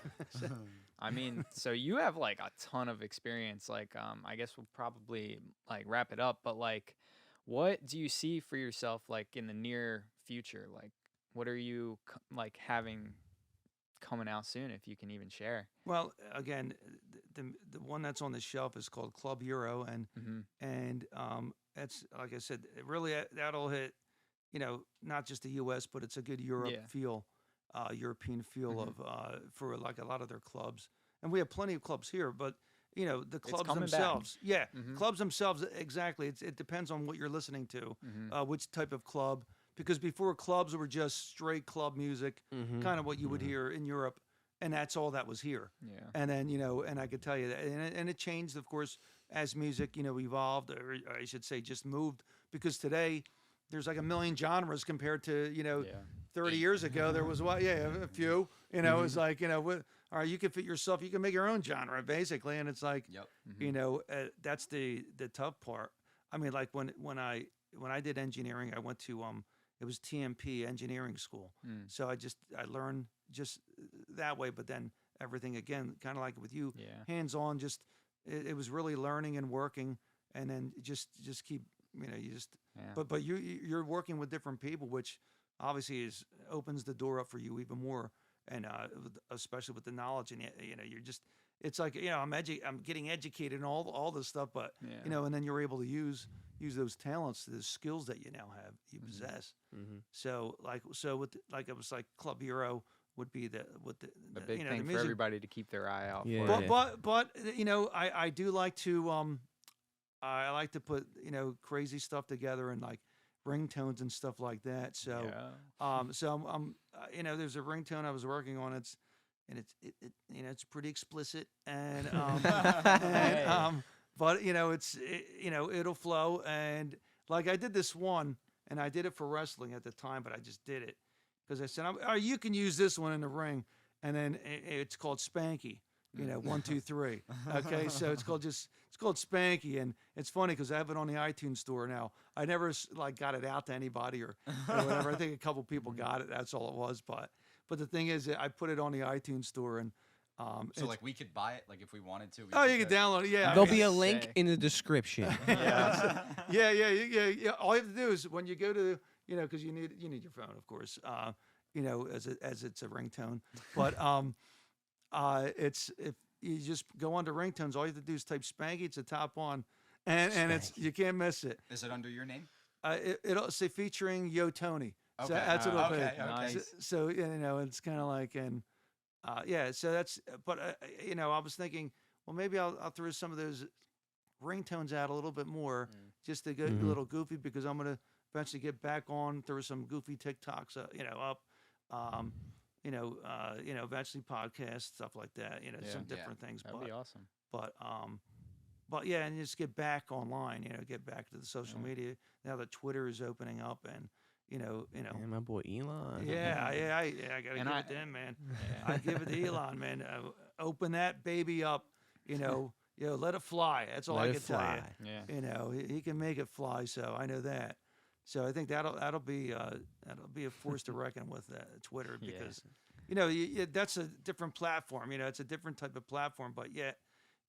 I mean, so you have like a ton of experience. Like, I guess we'll probably like wrap it up. But like, what do you see for yourself like in the near future? Like, what are you like having coming out soon, if you can even share? Well, again, the one that's on the shelf is called Club Euro, and that's like I said, really that'll hit, not just the U.S., but it's a good European feel of for like a lot of their clubs, and we have plenty of clubs here, but the clubs themselves, clubs themselves, exactly. It depends on what you're listening to, which type of club. Because before, clubs were just straight club music, kind of what you would hear in Europe, and that's all that was here. Yeah. And then and I could tell you that, and it changed, of course, as music evolved, or I should say, just moved. Because today, there's like a million genres compared to 30 years ago. There was a few. It's like all right, you can fit yourself. You can make your own genre basically, and it's like that's the tough part. I mean, like when I did engineering, I went to it was TMP engineering school. So I learned just that way, but then everything again, kind of like with you, hands on. Just it was really learning and working, and then just keep But you're working with different people, which obviously opens the door up for you even more, and especially with the knowledge, and you're just. It's like I'm getting educated in all this stuff, but and then you're able to use those talents, the skills that you now have, you possess. So with it was like Club Euro would be the big thing for everybody to keep their eye out for. But I do like to I like to put crazy stuff together and like ringtones and stuff like that. So so I'm there's a ringtone I was working on. It's pretty explicit and but it'll flow, and like I did this one, and I did it for wrestling at the time, but I just did it because I said, you can use this one in the ring, and then it's called Spanky, 1, 2, 3. Okay, so it's called Spanky, and it's funny because I have it on the iTunes store now. I never like got it out to anybody or whatever. I think a couple people got it. That's all it was, But the thing is, I put it on the iTunes store, and so like we could buy it, like if we wanted to. You can download it. Yeah, there'll be a link in the description. Yeah. All you have to do is when you go to because you need your phone, of course. As it's a ringtone, but it's if you just go onto ringtones, all you have to do is type Spanky. It's a top one, and it's you can't miss it. Is it under your name? It'll say featuring Yo Tony. Okay. So that's what it'll be. Okay. Nice. So it's kind of like so that's. But I was thinking, well, maybe I'll throw some of those ringtones out a little bit more, just to get a little goofy, because I'm gonna eventually get back on, throw some goofy TikToks, up. Eventually podcasts, stuff like that. Some different things. That'd be awesome. But yeah, and just get back online. Get back to the social media now that Twitter is opening up, and And my boy Elon. I gotta give it to him, man. I give it to Elon, man. Open that baby up, let it fly. That's all I can tell you. Yeah. He can make it fly. So I know that. So I think that'll be a force to reckon with, Twitter, because that's a different platform. It's a different type of platform, but yet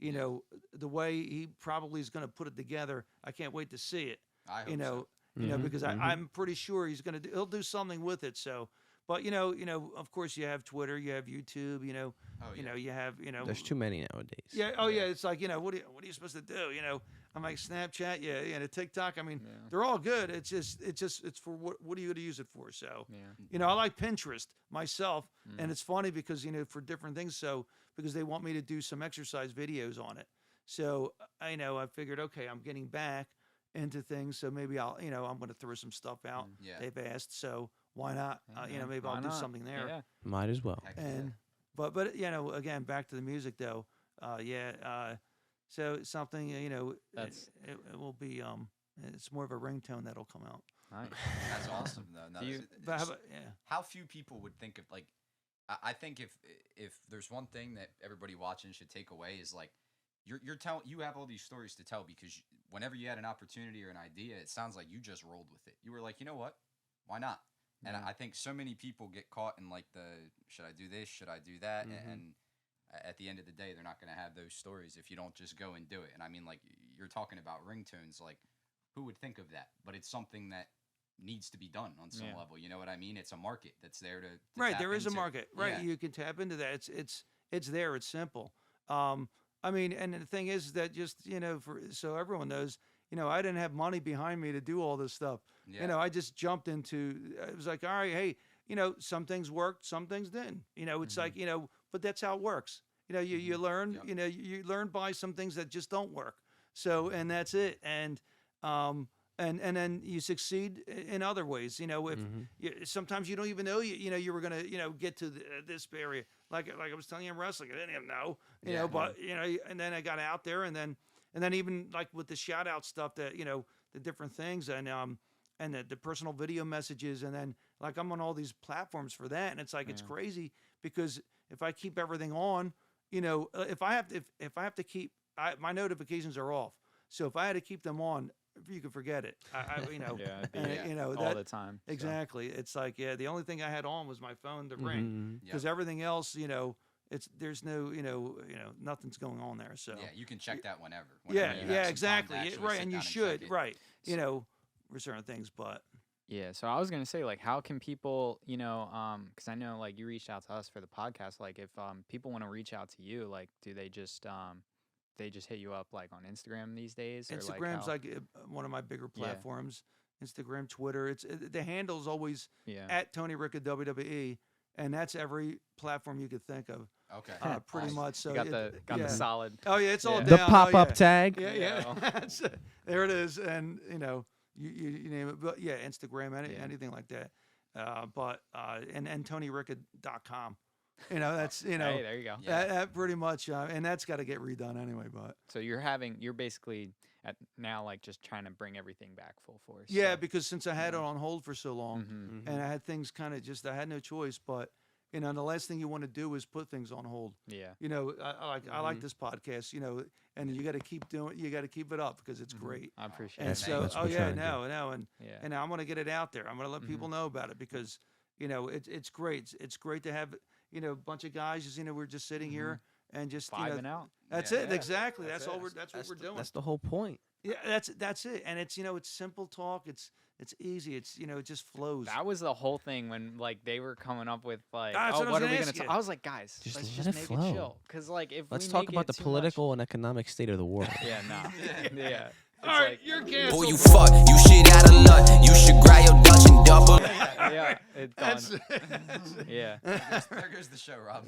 the way he probably is going to put it together, I can't wait to see it. I hope so. Because I'm pretty sure he'll do something with it. So, but of course you have Twitter, you have YouTube, you have There's too many nowadays. Yeah. Oh yeah. It's like what are you supposed to do? I'm like Snapchat, TikTok. I mean, they're all good. It's for what are you going to use it for? So, I like Pinterest myself, and it's funny because for different things. So because they want me to do some exercise videos on it. So I figured, okay, I'm getting back into things, so maybe I'm going to throw some stuff out. They've asked, so why not? Maybe I'll do something there. Yeah. Might as well. And but again, back to the music though. So something it will be it's more of a ringtone that'll come out. Nice. That's awesome though. No, how few people would think of, like, I think if there's one thing that everybody watching should take away is, like, you have all these stories to tell, because whenever you had an opportunity or an idea, it sounds like you just rolled with it. You were like, you know what? Why not? And I think so many people get caught in, like, should I do this? Should I do that? And at the end of the day, they're not going to have those stories if you don't just go and do it. And I mean, like, you're talking about ringtones, like, who would think of that? But it's something that needs to be done on some level. You know what I mean? It's a market that's there to right. Tap There is into. a market, right? You can tap into that. It's there. It's simple. I mean, and the thing is that just so everyone knows, I didn't have money behind me to do all this stuff. I just jumped into. It was like, all right, hey, some things worked, some things didn't. It's like but that's how it works. You learn. You learn by some things that just don't work. So, and that's it. And then you succeed in other ways. If sometimes you don't even know you were gonna get to this area. Like I was telling you in wrestling, I didn't even know. But and then I got out there, and then even like with the shout out stuff, that the different things, and the personal video messages, and then like I'm on all these platforms for that, and it's like it's crazy, because if I keep everything on, if I have to keep my notifications are off. So if I had to keep them on, you can forget it. All the time. Exactly. So. It's like the only thing I had on was my phone to ring, because everything else, there's no nothing's going on there. So you can check that whenever exactly. Right, and you should, right. For certain things, but. Yeah, so I was gonna say, like, how can people, because I know, like, you reached out to us for the podcast. Like, if people want to reach out to you, like, do they just hit you up, like, on Instagram these days? Or Instagram's like one of my bigger platforms. Instagram, Twitter. The handle's always at Tony Ricca WWE, and that's every platform you could think of. Okay. Pretty much. So you got the solid. Oh yeah, it's all down. The pop-up tag. Yeah. There it is, and you name it, but Instagram, anything like that. And TonyRicca.com. That's hey, there you go. That pretty much, and that's got to get redone anyway. But so you're basically at now, like, just trying to bring everything back full force. Yeah, because since I had it on hold for so long, and I had things kind of I had no choice. But the last thing you want to do is put things on hold. Yeah. I like this podcast. And you got to keep doing. You got to keep it up because it's great. I appreciate and it. So, and I'm gonna get it out there. I'm gonna let people know about it, because it's great. It's great to have a bunch of guys. Just we're just sitting here and just vibing out. That's it. Exactly. That's what we're doing. That's the whole point. Yeah, that's it. And it's it's simple talk. It's It's easy. It's it just flows. That was the whole thing when like they were coming up with like, That's oh, what I what was are we gonna gonna? ask I was like, guys, Just let's let just it make flow. it chill, because like if Let's we talk make about it the too political and economic state of the world. Much, yeah, nah, yeah. It's All right, like, you're canceled. Boy, you fuck, you shit out of luck. You should grab your Dutch and double. yeah, it's done. Yeah. There goes the show, Rob.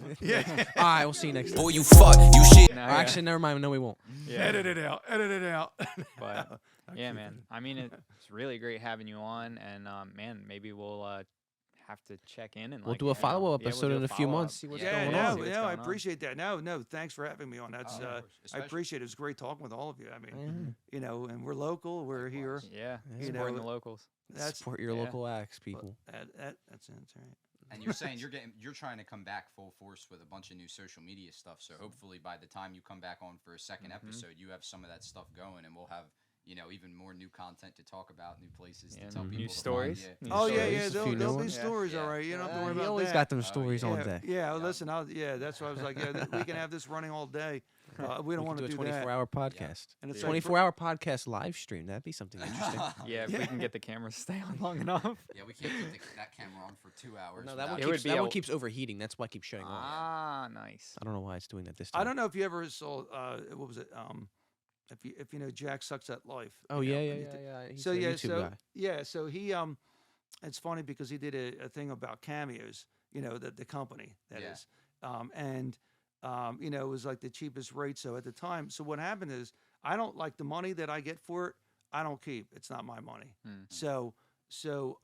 All right, we'll see you next time. Boy, you fuck, you shit. No, Or yeah. actually, never mind. No, we won't. Yeah. Edit it out. Edit it out. But yeah, man. I mean, it's really great having you on, and man, maybe we'll have to check in and We'll like, do a you know, follow-up yeah, we'll episode do in a few follow-up. months, see what's Yeah, going no, on. See what's I going on. appreciate that. No, thanks for having me on. That's of course. I Especially- appreciate it. It was great talking with all of you. I mean, and we're local. We're here. Yeah, You supporting know, the locals. That's Support your yeah. local acts, people. that's it. That's right. And you're saying you're trying to come back full force with a bunch of new social media stuff. So hopefully by the time you come back on for a 2nd episode, you have some of that stuff going, and we'll have even more new content to talk about, new places Yeah, to tell people. new to find, stories. yeah. New Oh yeah, stories. yeah. A few There'll new be ones. stories, Yeah. all right. You don't have to worry He about always that. got them Oh, stories yeah. on yeah, deck. yeah. Listen, that's why I was like, we can have this running all day. We don't want to do a do that. 24-hour podcast. And it's Yeah. like, 24-hour podcast live stream. That'd be something interesting. Yeah, if we can get the camera to stay on long enough. Yeah, we can't keep that camera on for 2 hours. No, that one It would keeps, be that a- one keeps overheating. That's why I keep shutting off. Ah, nice. I don't know why it's doing that this time. I don't know if you ever saw what was it? If you know Jack Sucks at Life. Oh you know, yeah, when yeah, he yeah, did- yeah. He's So a yeah, YouTube so guy. yeah, so he it's funny because he did a thing about cameos. The company that is, and it was like the cheapest rate. So at the time, so what happened is I don't like the money that I get for it. I don't keep. It's not my money. So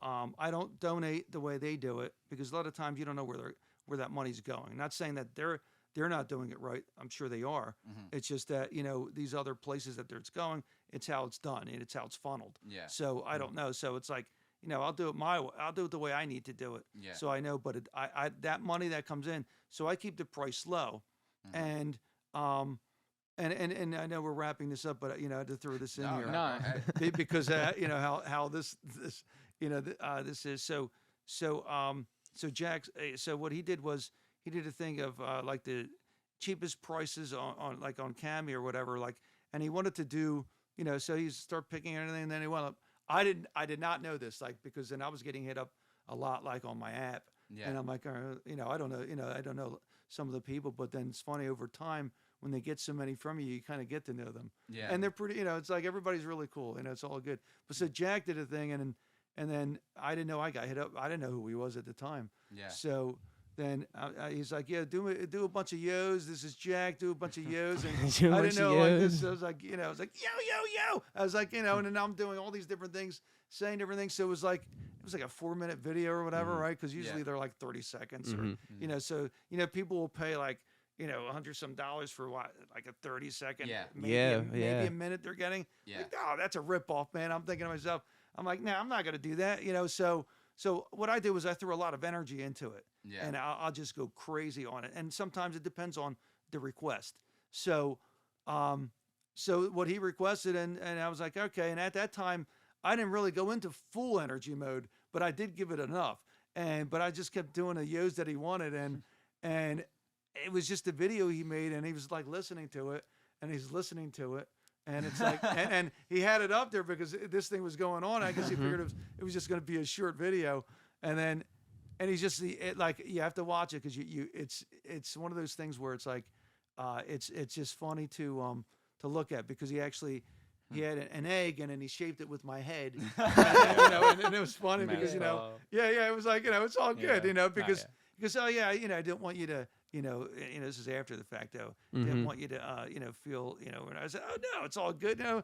I don't donate the way they do it because a lot of times you don't know where that money's going. Not saying that they're not doing it right. I'm sure they are. It's just that these other places that it's going, it's how it's done and it's how it's funneled. Yeah. So I don't know. So it's like I'll do it my way. I'll do it the way I need to do it. Yeah. So I know, but I that money that comes in, so I keep the price low, and I know we're wrapping this up, but I had to throw this in here. no. go ahead. Because how this this is so Jack so what he did was he did a thing of like the cheapest prices on like on Cammy or whatever, like, and he wanted to do so he start picking anything, and then he went up. I did not know this, like, because then I was getting hit up a lot, like on my app, and I'm like, I don't know, I don't know some of the people, but then it's funny over time when they get so many from you, you kind of get to know them. Yeah. And they're pretty, it's like everybody's really cool. It's all good. But so Jack did a thing, and then I didn't know I got hit up. I didn't know who he was at the time. Yeah. So then he's like, yeah, do a bunch of yos. This is Jack. Do a bunch of yos. And Do a I bunch didn't of know like yos. this. So I was like, I was like, yo. I was like, and then I'm doing all these different things, saying different things. So it was like a 4-minute video or whatever, right? Because usually they're like 30 seconds, or so people will pay like. $100 some for what, like a 30-second, maybe a minute they're getting. Yeah. Like, oh, that's a ripoff, man. I'm thinking to myself, I'm like, nah, I'm not gonna do that, So what I did was I threw a lot of energy into it, and I'll just go crazy on it. And sometimes it depends on the request. So what he requested, and I was like, okay. And at that time, I didn't really go into full energy mode, but I did give it enough. But I just kept doing the yos that he wanted, and it was just a video he made, and he was like listening to it, and he's listening to it, and it's like, and he had it up there because this thing was going on. I guess he figured it was just going to be a short video, and he's just like, you have to watch it because it's one of those things where it's like, it's just funny to look at because he had an egg and then he shaped it with my head, and it was funny because it was like it's all good because I didn't want you to. This is after the fact though. Didn't want you to, feel, and I said, oh no, it's all good. You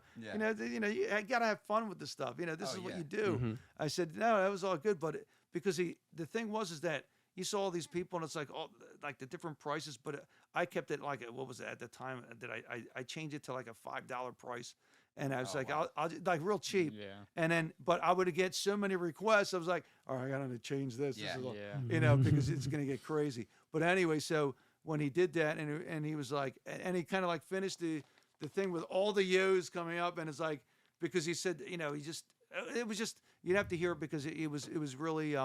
gotta have fun with the stuff. This is what you do. I said, no, that was all good, but because the thing was that you saw all these people and it's like all like the different prices, but I kept it like what was it at the time that I changed it to like a $5 price. And I was I'll like real cheap. Yeah. And then, but I would get so many requests. I was like, all right, I got to change this. Yeah. This is because it's going to get crazy. But anyway, so when he did that and he was like, and he kind of like finished the thing with all the yos coming up. And it's like, because he said, it was just, you'd have to hear it because it was really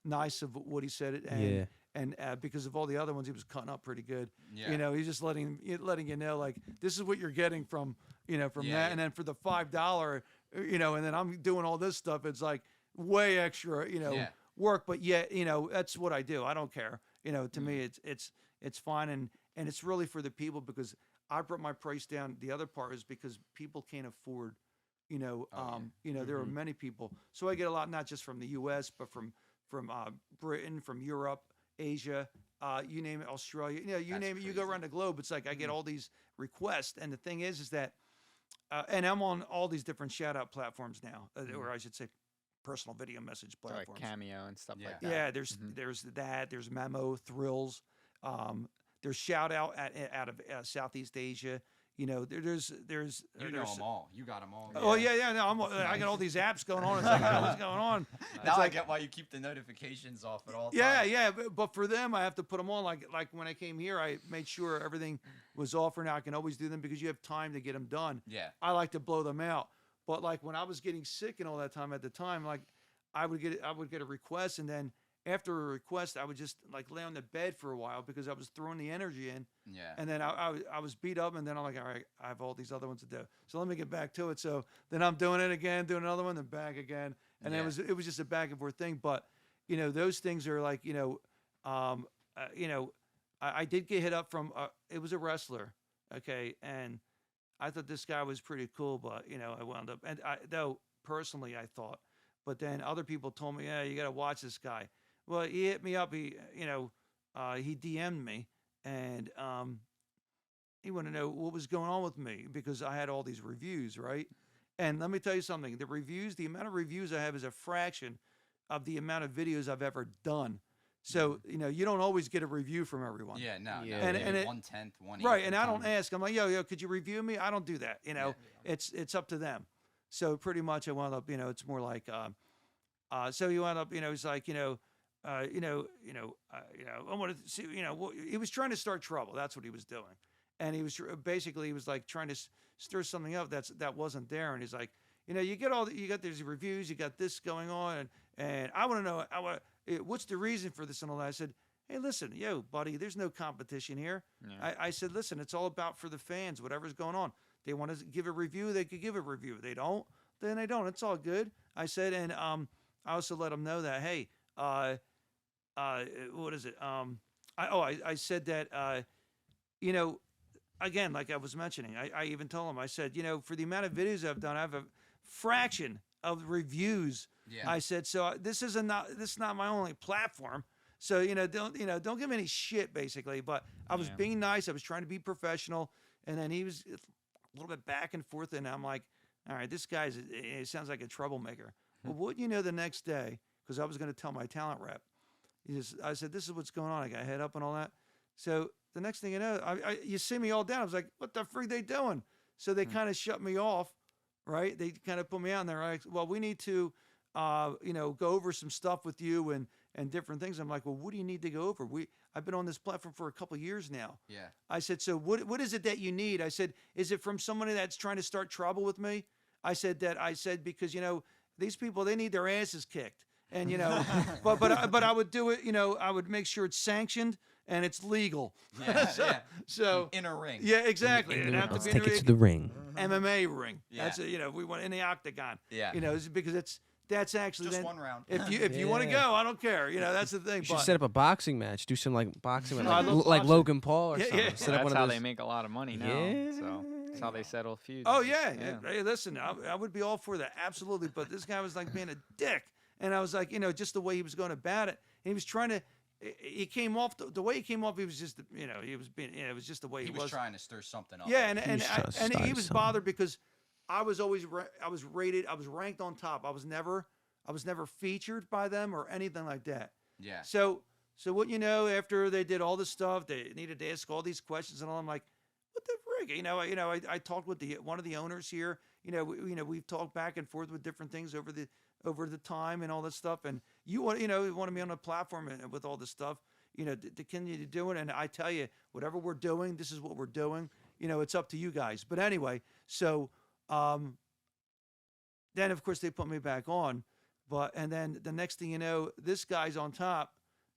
nice of what he said. And because of all the other ones, he was cutting up pretty good. Yeah. He's just letting you know, like, this is what you're getting from that. And then for the $5, you know, and then I'm doing all this stuff. It's like way extra, you know, work, but yet, you know, that's what I do. I don't care. You know, to me, it's fine, and it's really for the people, because I brought my price down. The other part is because people can't afford, you know, you know, there are many people. So I get a lot, not just from the U.S., but from Britain, from Europe, Asia, you name it, Australia. You know, you name it. You go around the globe. It's like I get all these requests, and the thing is that, and I'm on all these different shout out platforms now, or I should say, personal video message platforms, like Cameo and stuff like that. Yeah, there's that. There's Memo, Thrills. There's shout out out of Southeast Asia. You know, there's you know them all. You got them all. Oh yeah. No, I got all these apps going on. It's like, oh, what's going on? Now I get why you keep the notifications off at all times. Yeah. But for them, I have to put them on. Like when I came here, I made sure everything was off. Now I can always do them because you have time to get them done. Yeah. I like to blow them out. But like when I was getting sick and all that time at the time, like I would get a request, and then after a request, I would just like lay on the bed for a while because I was throwing the energy in. Yeah. And then I was beat up, and then I'm like, all right, I have all these other ones to do. So let me get back to it. So then I'm doing it again, doing another one, then back again. And then it was just a back and forth thing. But, you know, those things are like, you know, I did get hit up from, it was a wrestler. Okay. And I thought this guy was pretty cool, but, you know, I wound up, and though personally I thought, but then other people told me, yeah, you got to watch this guy. Well, he hit me up. He DM'd me, and he wanted to know what was going on with me because I had all these reviews, right? And let me tell you something. The amount of reviews I have is a fraction of the amount of videos I've ever done. So, you know, you don't always get a review from everyone. Yeah, no. And 1/10, 1/8. Right, and I don't ask. I'm like, yo, could you review me? I don't do that. You know, it's up to them. So pretty much I wound up, you know, it's more like, so you wound up, you know, it's like, I wanted to see, you know, he was trying to start trouble. That's what he was doing. And he was like trying to stir something up that wasn't there. And he's like, you know, you got these reviews, you got this going on. And I want to know, what's the reason for this and all that? I said, hey, listen, yo, buddy, there's no competition here. Yeah. I said, listen, it's all about for the fans, whatever's going on. They want to give a review, they could give a review. They don't, then they don't. It's all good. I said, and I also let them know that, hey, what is it? I said that, you know, again, like I was mentioning, I even told him, I said, you know, for the amount of videos I've done, I have a fraction of reviews. Yeah. I said, so this is not my only platform. So, don't give me any shit, basically. But I was being nice. I was trying to be professional. And then he was a little bit back and forth. And I'm like, all right, this guy's, it sounds like a troublemaker. Well, wouldn't you know, the next day, because I was going to tell my talent rep, I said, this is what's going on. I got head up and all that. So the next thing you know, you see me all down. I was like, what the freak they doing? So they kind of shut me off, right? They kind of put me out, and they're like, well, we need to, go over some stuff with you and different things. I'm like, well, what do you need to go over? I've been on this platform for a couple of years now. Yeah. I said, so what is it that you need? I said, is it from somebody that's trying to start trouble with me? I said, because, these people, they need their asses kicked. And, but I would do it, I would make sure it's sanctioned and it's legal. Yeah, so in a ring. Yeah, exactly. Let's take it to the ring. MMA ring. Yeah. That's we want in the octagon. Yeah. because that's actually just then, one round. If you want to go, I don't care. That's the thing. You should set up a boxing match. Do some like boxing, like boxing. Logan Paul or something. Yeah. Set up that's one how of they those. make a lot of money now. Yeah. So that's how they settle feuds. Oh yeah. Hey, listen, I would be all for that, absolutely. But this guy was like being a dick, and I was like, just the way he was going about it, and he was trying to. He came off the way he came off. He was just, he was being, it was just the way he was. He was trying to stir something up. Yeah, and he was bothered because I was always I was ranked on top. I was never featured by them or anything like that. Yeah. So what after they did all this stuff, they needed to ask all these questions and all. I'm like, what the frig? I talked with one of the owners here. We've talked back and forth with different things over the time and all this stuff. And you wanted me on a platform and with all this stuff, to continue to do it. And I tell you, whatever we're doing, this is what we're doing. It's up to you guys. But anyway, so then of course they put me back on. And then the next thing you know, this guy's on top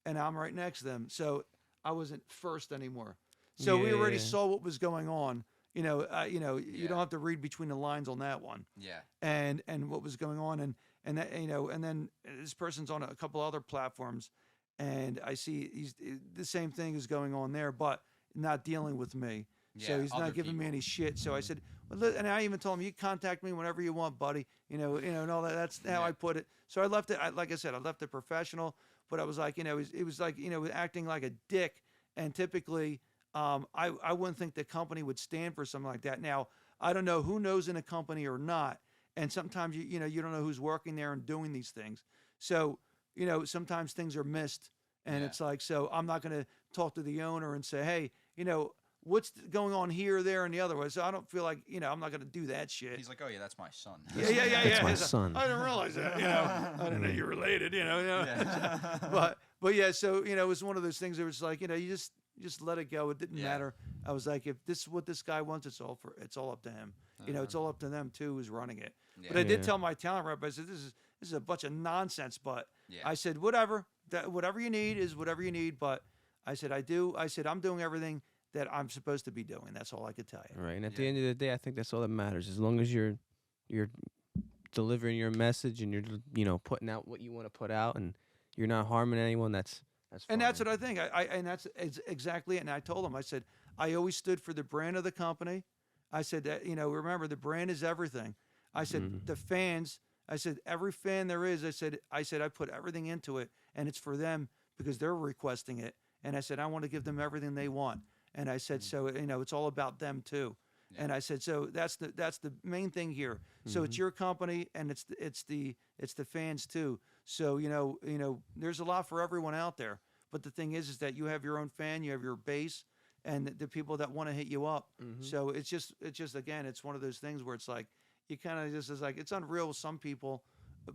and I'm right next to them. So I wasn't first anymore. So we already saw what was going on. you don't have to read between the lines on that one. Yeah. And what was going on, and that, and then this person's on a couple other platforms, and I see the same thing is going on there, but not dealing with me. Yeah, So he's other not giving me people. any shit. So I said, well, and I even told him, you contact me whenever you want, buddy. And all that. That's how I put it. So I left it. Like I said, I left it professional, but I was like, it was like, acting like a dick. And typically, I wouldn't think the company would stand for something like that. Now, I don't know who knows in a company or not. And sometimes you don't know who's working there and doing these things. So, sometimes things are missed. And it's like, so I'm not going to talk to the owner and say, hey, what's going on here, there, and the other way. So I don't feel like, I'm not going to do that shit. He's like, oh yeah, that's my son. Yeah. That's my son. I didn't realize that. I didn't know you were related. But yeah. So it was one of those things. That was like, you just let it go. It didn't matter. I was like, if this is what this guy wants, it's all up to him. It's all up to them too, who's running it. Yeah. But I did tell my talent rep, I said, this is a bunch of nonsense. But I said, whatever you need is whatever you need. But I said, I'm doing everything that I'm supposed to be doing. That's all I could tell you. Right. And at the end of the day, I think that's all that matters. As long as you're delivering your message and you're putting out what you want to put out and you're not harming anyone, that's fine. And that's what I think. And that's exactly it. And I told him, I said, I always stood for the brand of the company. I said that, remember, the brand is everything. I said, the fans, I said, every fan there is, I said, I put everything into it, and it's for them because they're requesting it. And I said, I want to give them everything they want. And I said, so, it's all about them too. Yeah. And I said, so that's the main thing here. So it's your company and it's the fans too. So, there's a lot for everyone out there. But the thing is that you have your own fan, you have your base, and the people that want to hit you up. So it's just again, it's one of those things where it's like, you kind of just, it's like, it's unreal with some people,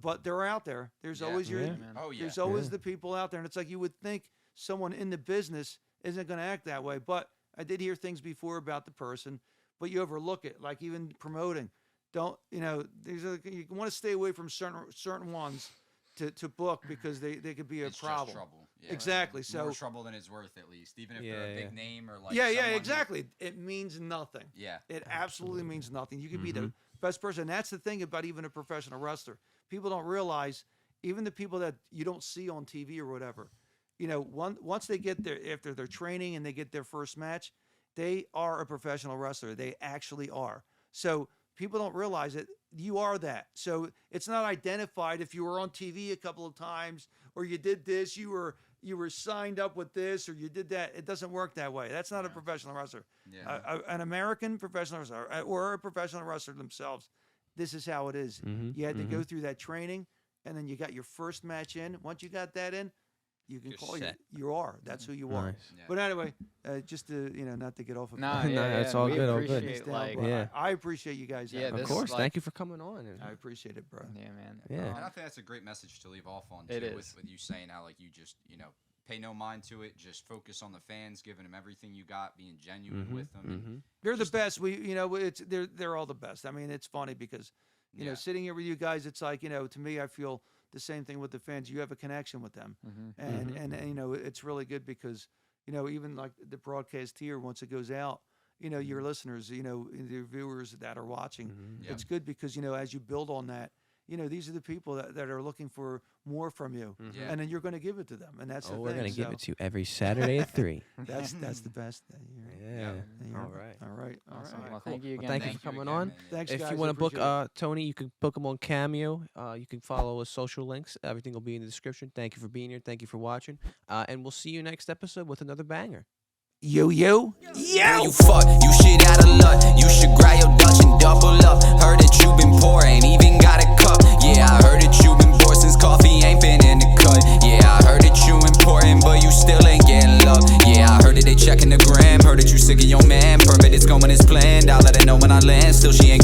but they're out there. There's always there's always the people out there. And it's like, you would think someone in the business isn't going to act that way. But I did hear things before about the person, but you overlook it. Like even promoting, you want to stay away from certain ones to book because they could be a problem. Just trouble. Yeah. Exactly. So more trouble than it's worth, at least, even if they're a big name or like. Yeah, exactly. It means nothing. Yeah. It absolutely means nothing. You could be the best person. And that's the thing about even a professional wrestler. People don't realize, even the people that you don't see on TV or whatever, once they get there, after their training and they get their first match, they are a professional wrestler. They actually are. So people don't realize it. You are that. So it's not identified if you were on TV a couple of times or you did this, you were signed up with this or you did that. It doesn't work that way. That's not a professional wrestler. Yeah. An American professional wrestler or a professional wrestler themselves, this is how it is. You had to go through that training, and then you got your first match in. Once you got that in, you can call you are. That's who you are. Nice. Yeah. But anyway, just to not to get off of it's all good. All good. I appreciate you guys. Of course. Thank you for coming on. I appreciate it, bro. Yeah, man. Yeah. And I think that's a great message to leave off on too. It is. With you saying how like you just pay no mind to it, just focus on the fans, giving them everything you got, being genuine with them. And they're the best. They're all the best. I mean, it's funny because sitting here with you guys, it's like to me, I feel the same thing with the fans. You have a connection with them, and it's really good because even like the broadcast here, once it goes out, your listeners, your viewers that are watching, it's good because as you build on that, these are the people that are looking for more from you, and then you're going to give it to them, and that's the thing. We're going to give it to you every Saturday at 3. That's the best. All right. Awesome. Well, thank you again. Well, thank you for coming on. Thanks, if guys. you want to book Appreciate Tony, you can book him on Cameo. You can follow his social links. Everything will be in the description. Thank you for being here. Thank you for watching. And we'll see you next episode with another banger. Yo. You fuck, you shit out of luck. You should grab your Dutch and double up. Heard that you been poor, ain't even got a cup. Yeah, I heard that you been poor since coffee ain't been in the cut. Yeah, I heard that you important, but you still ain't getting love. Yeah, I heard that they checking the gram. Heard that you sick of your man. Perfect, it's going as planned. I'll let her know when I land. Still, she ain't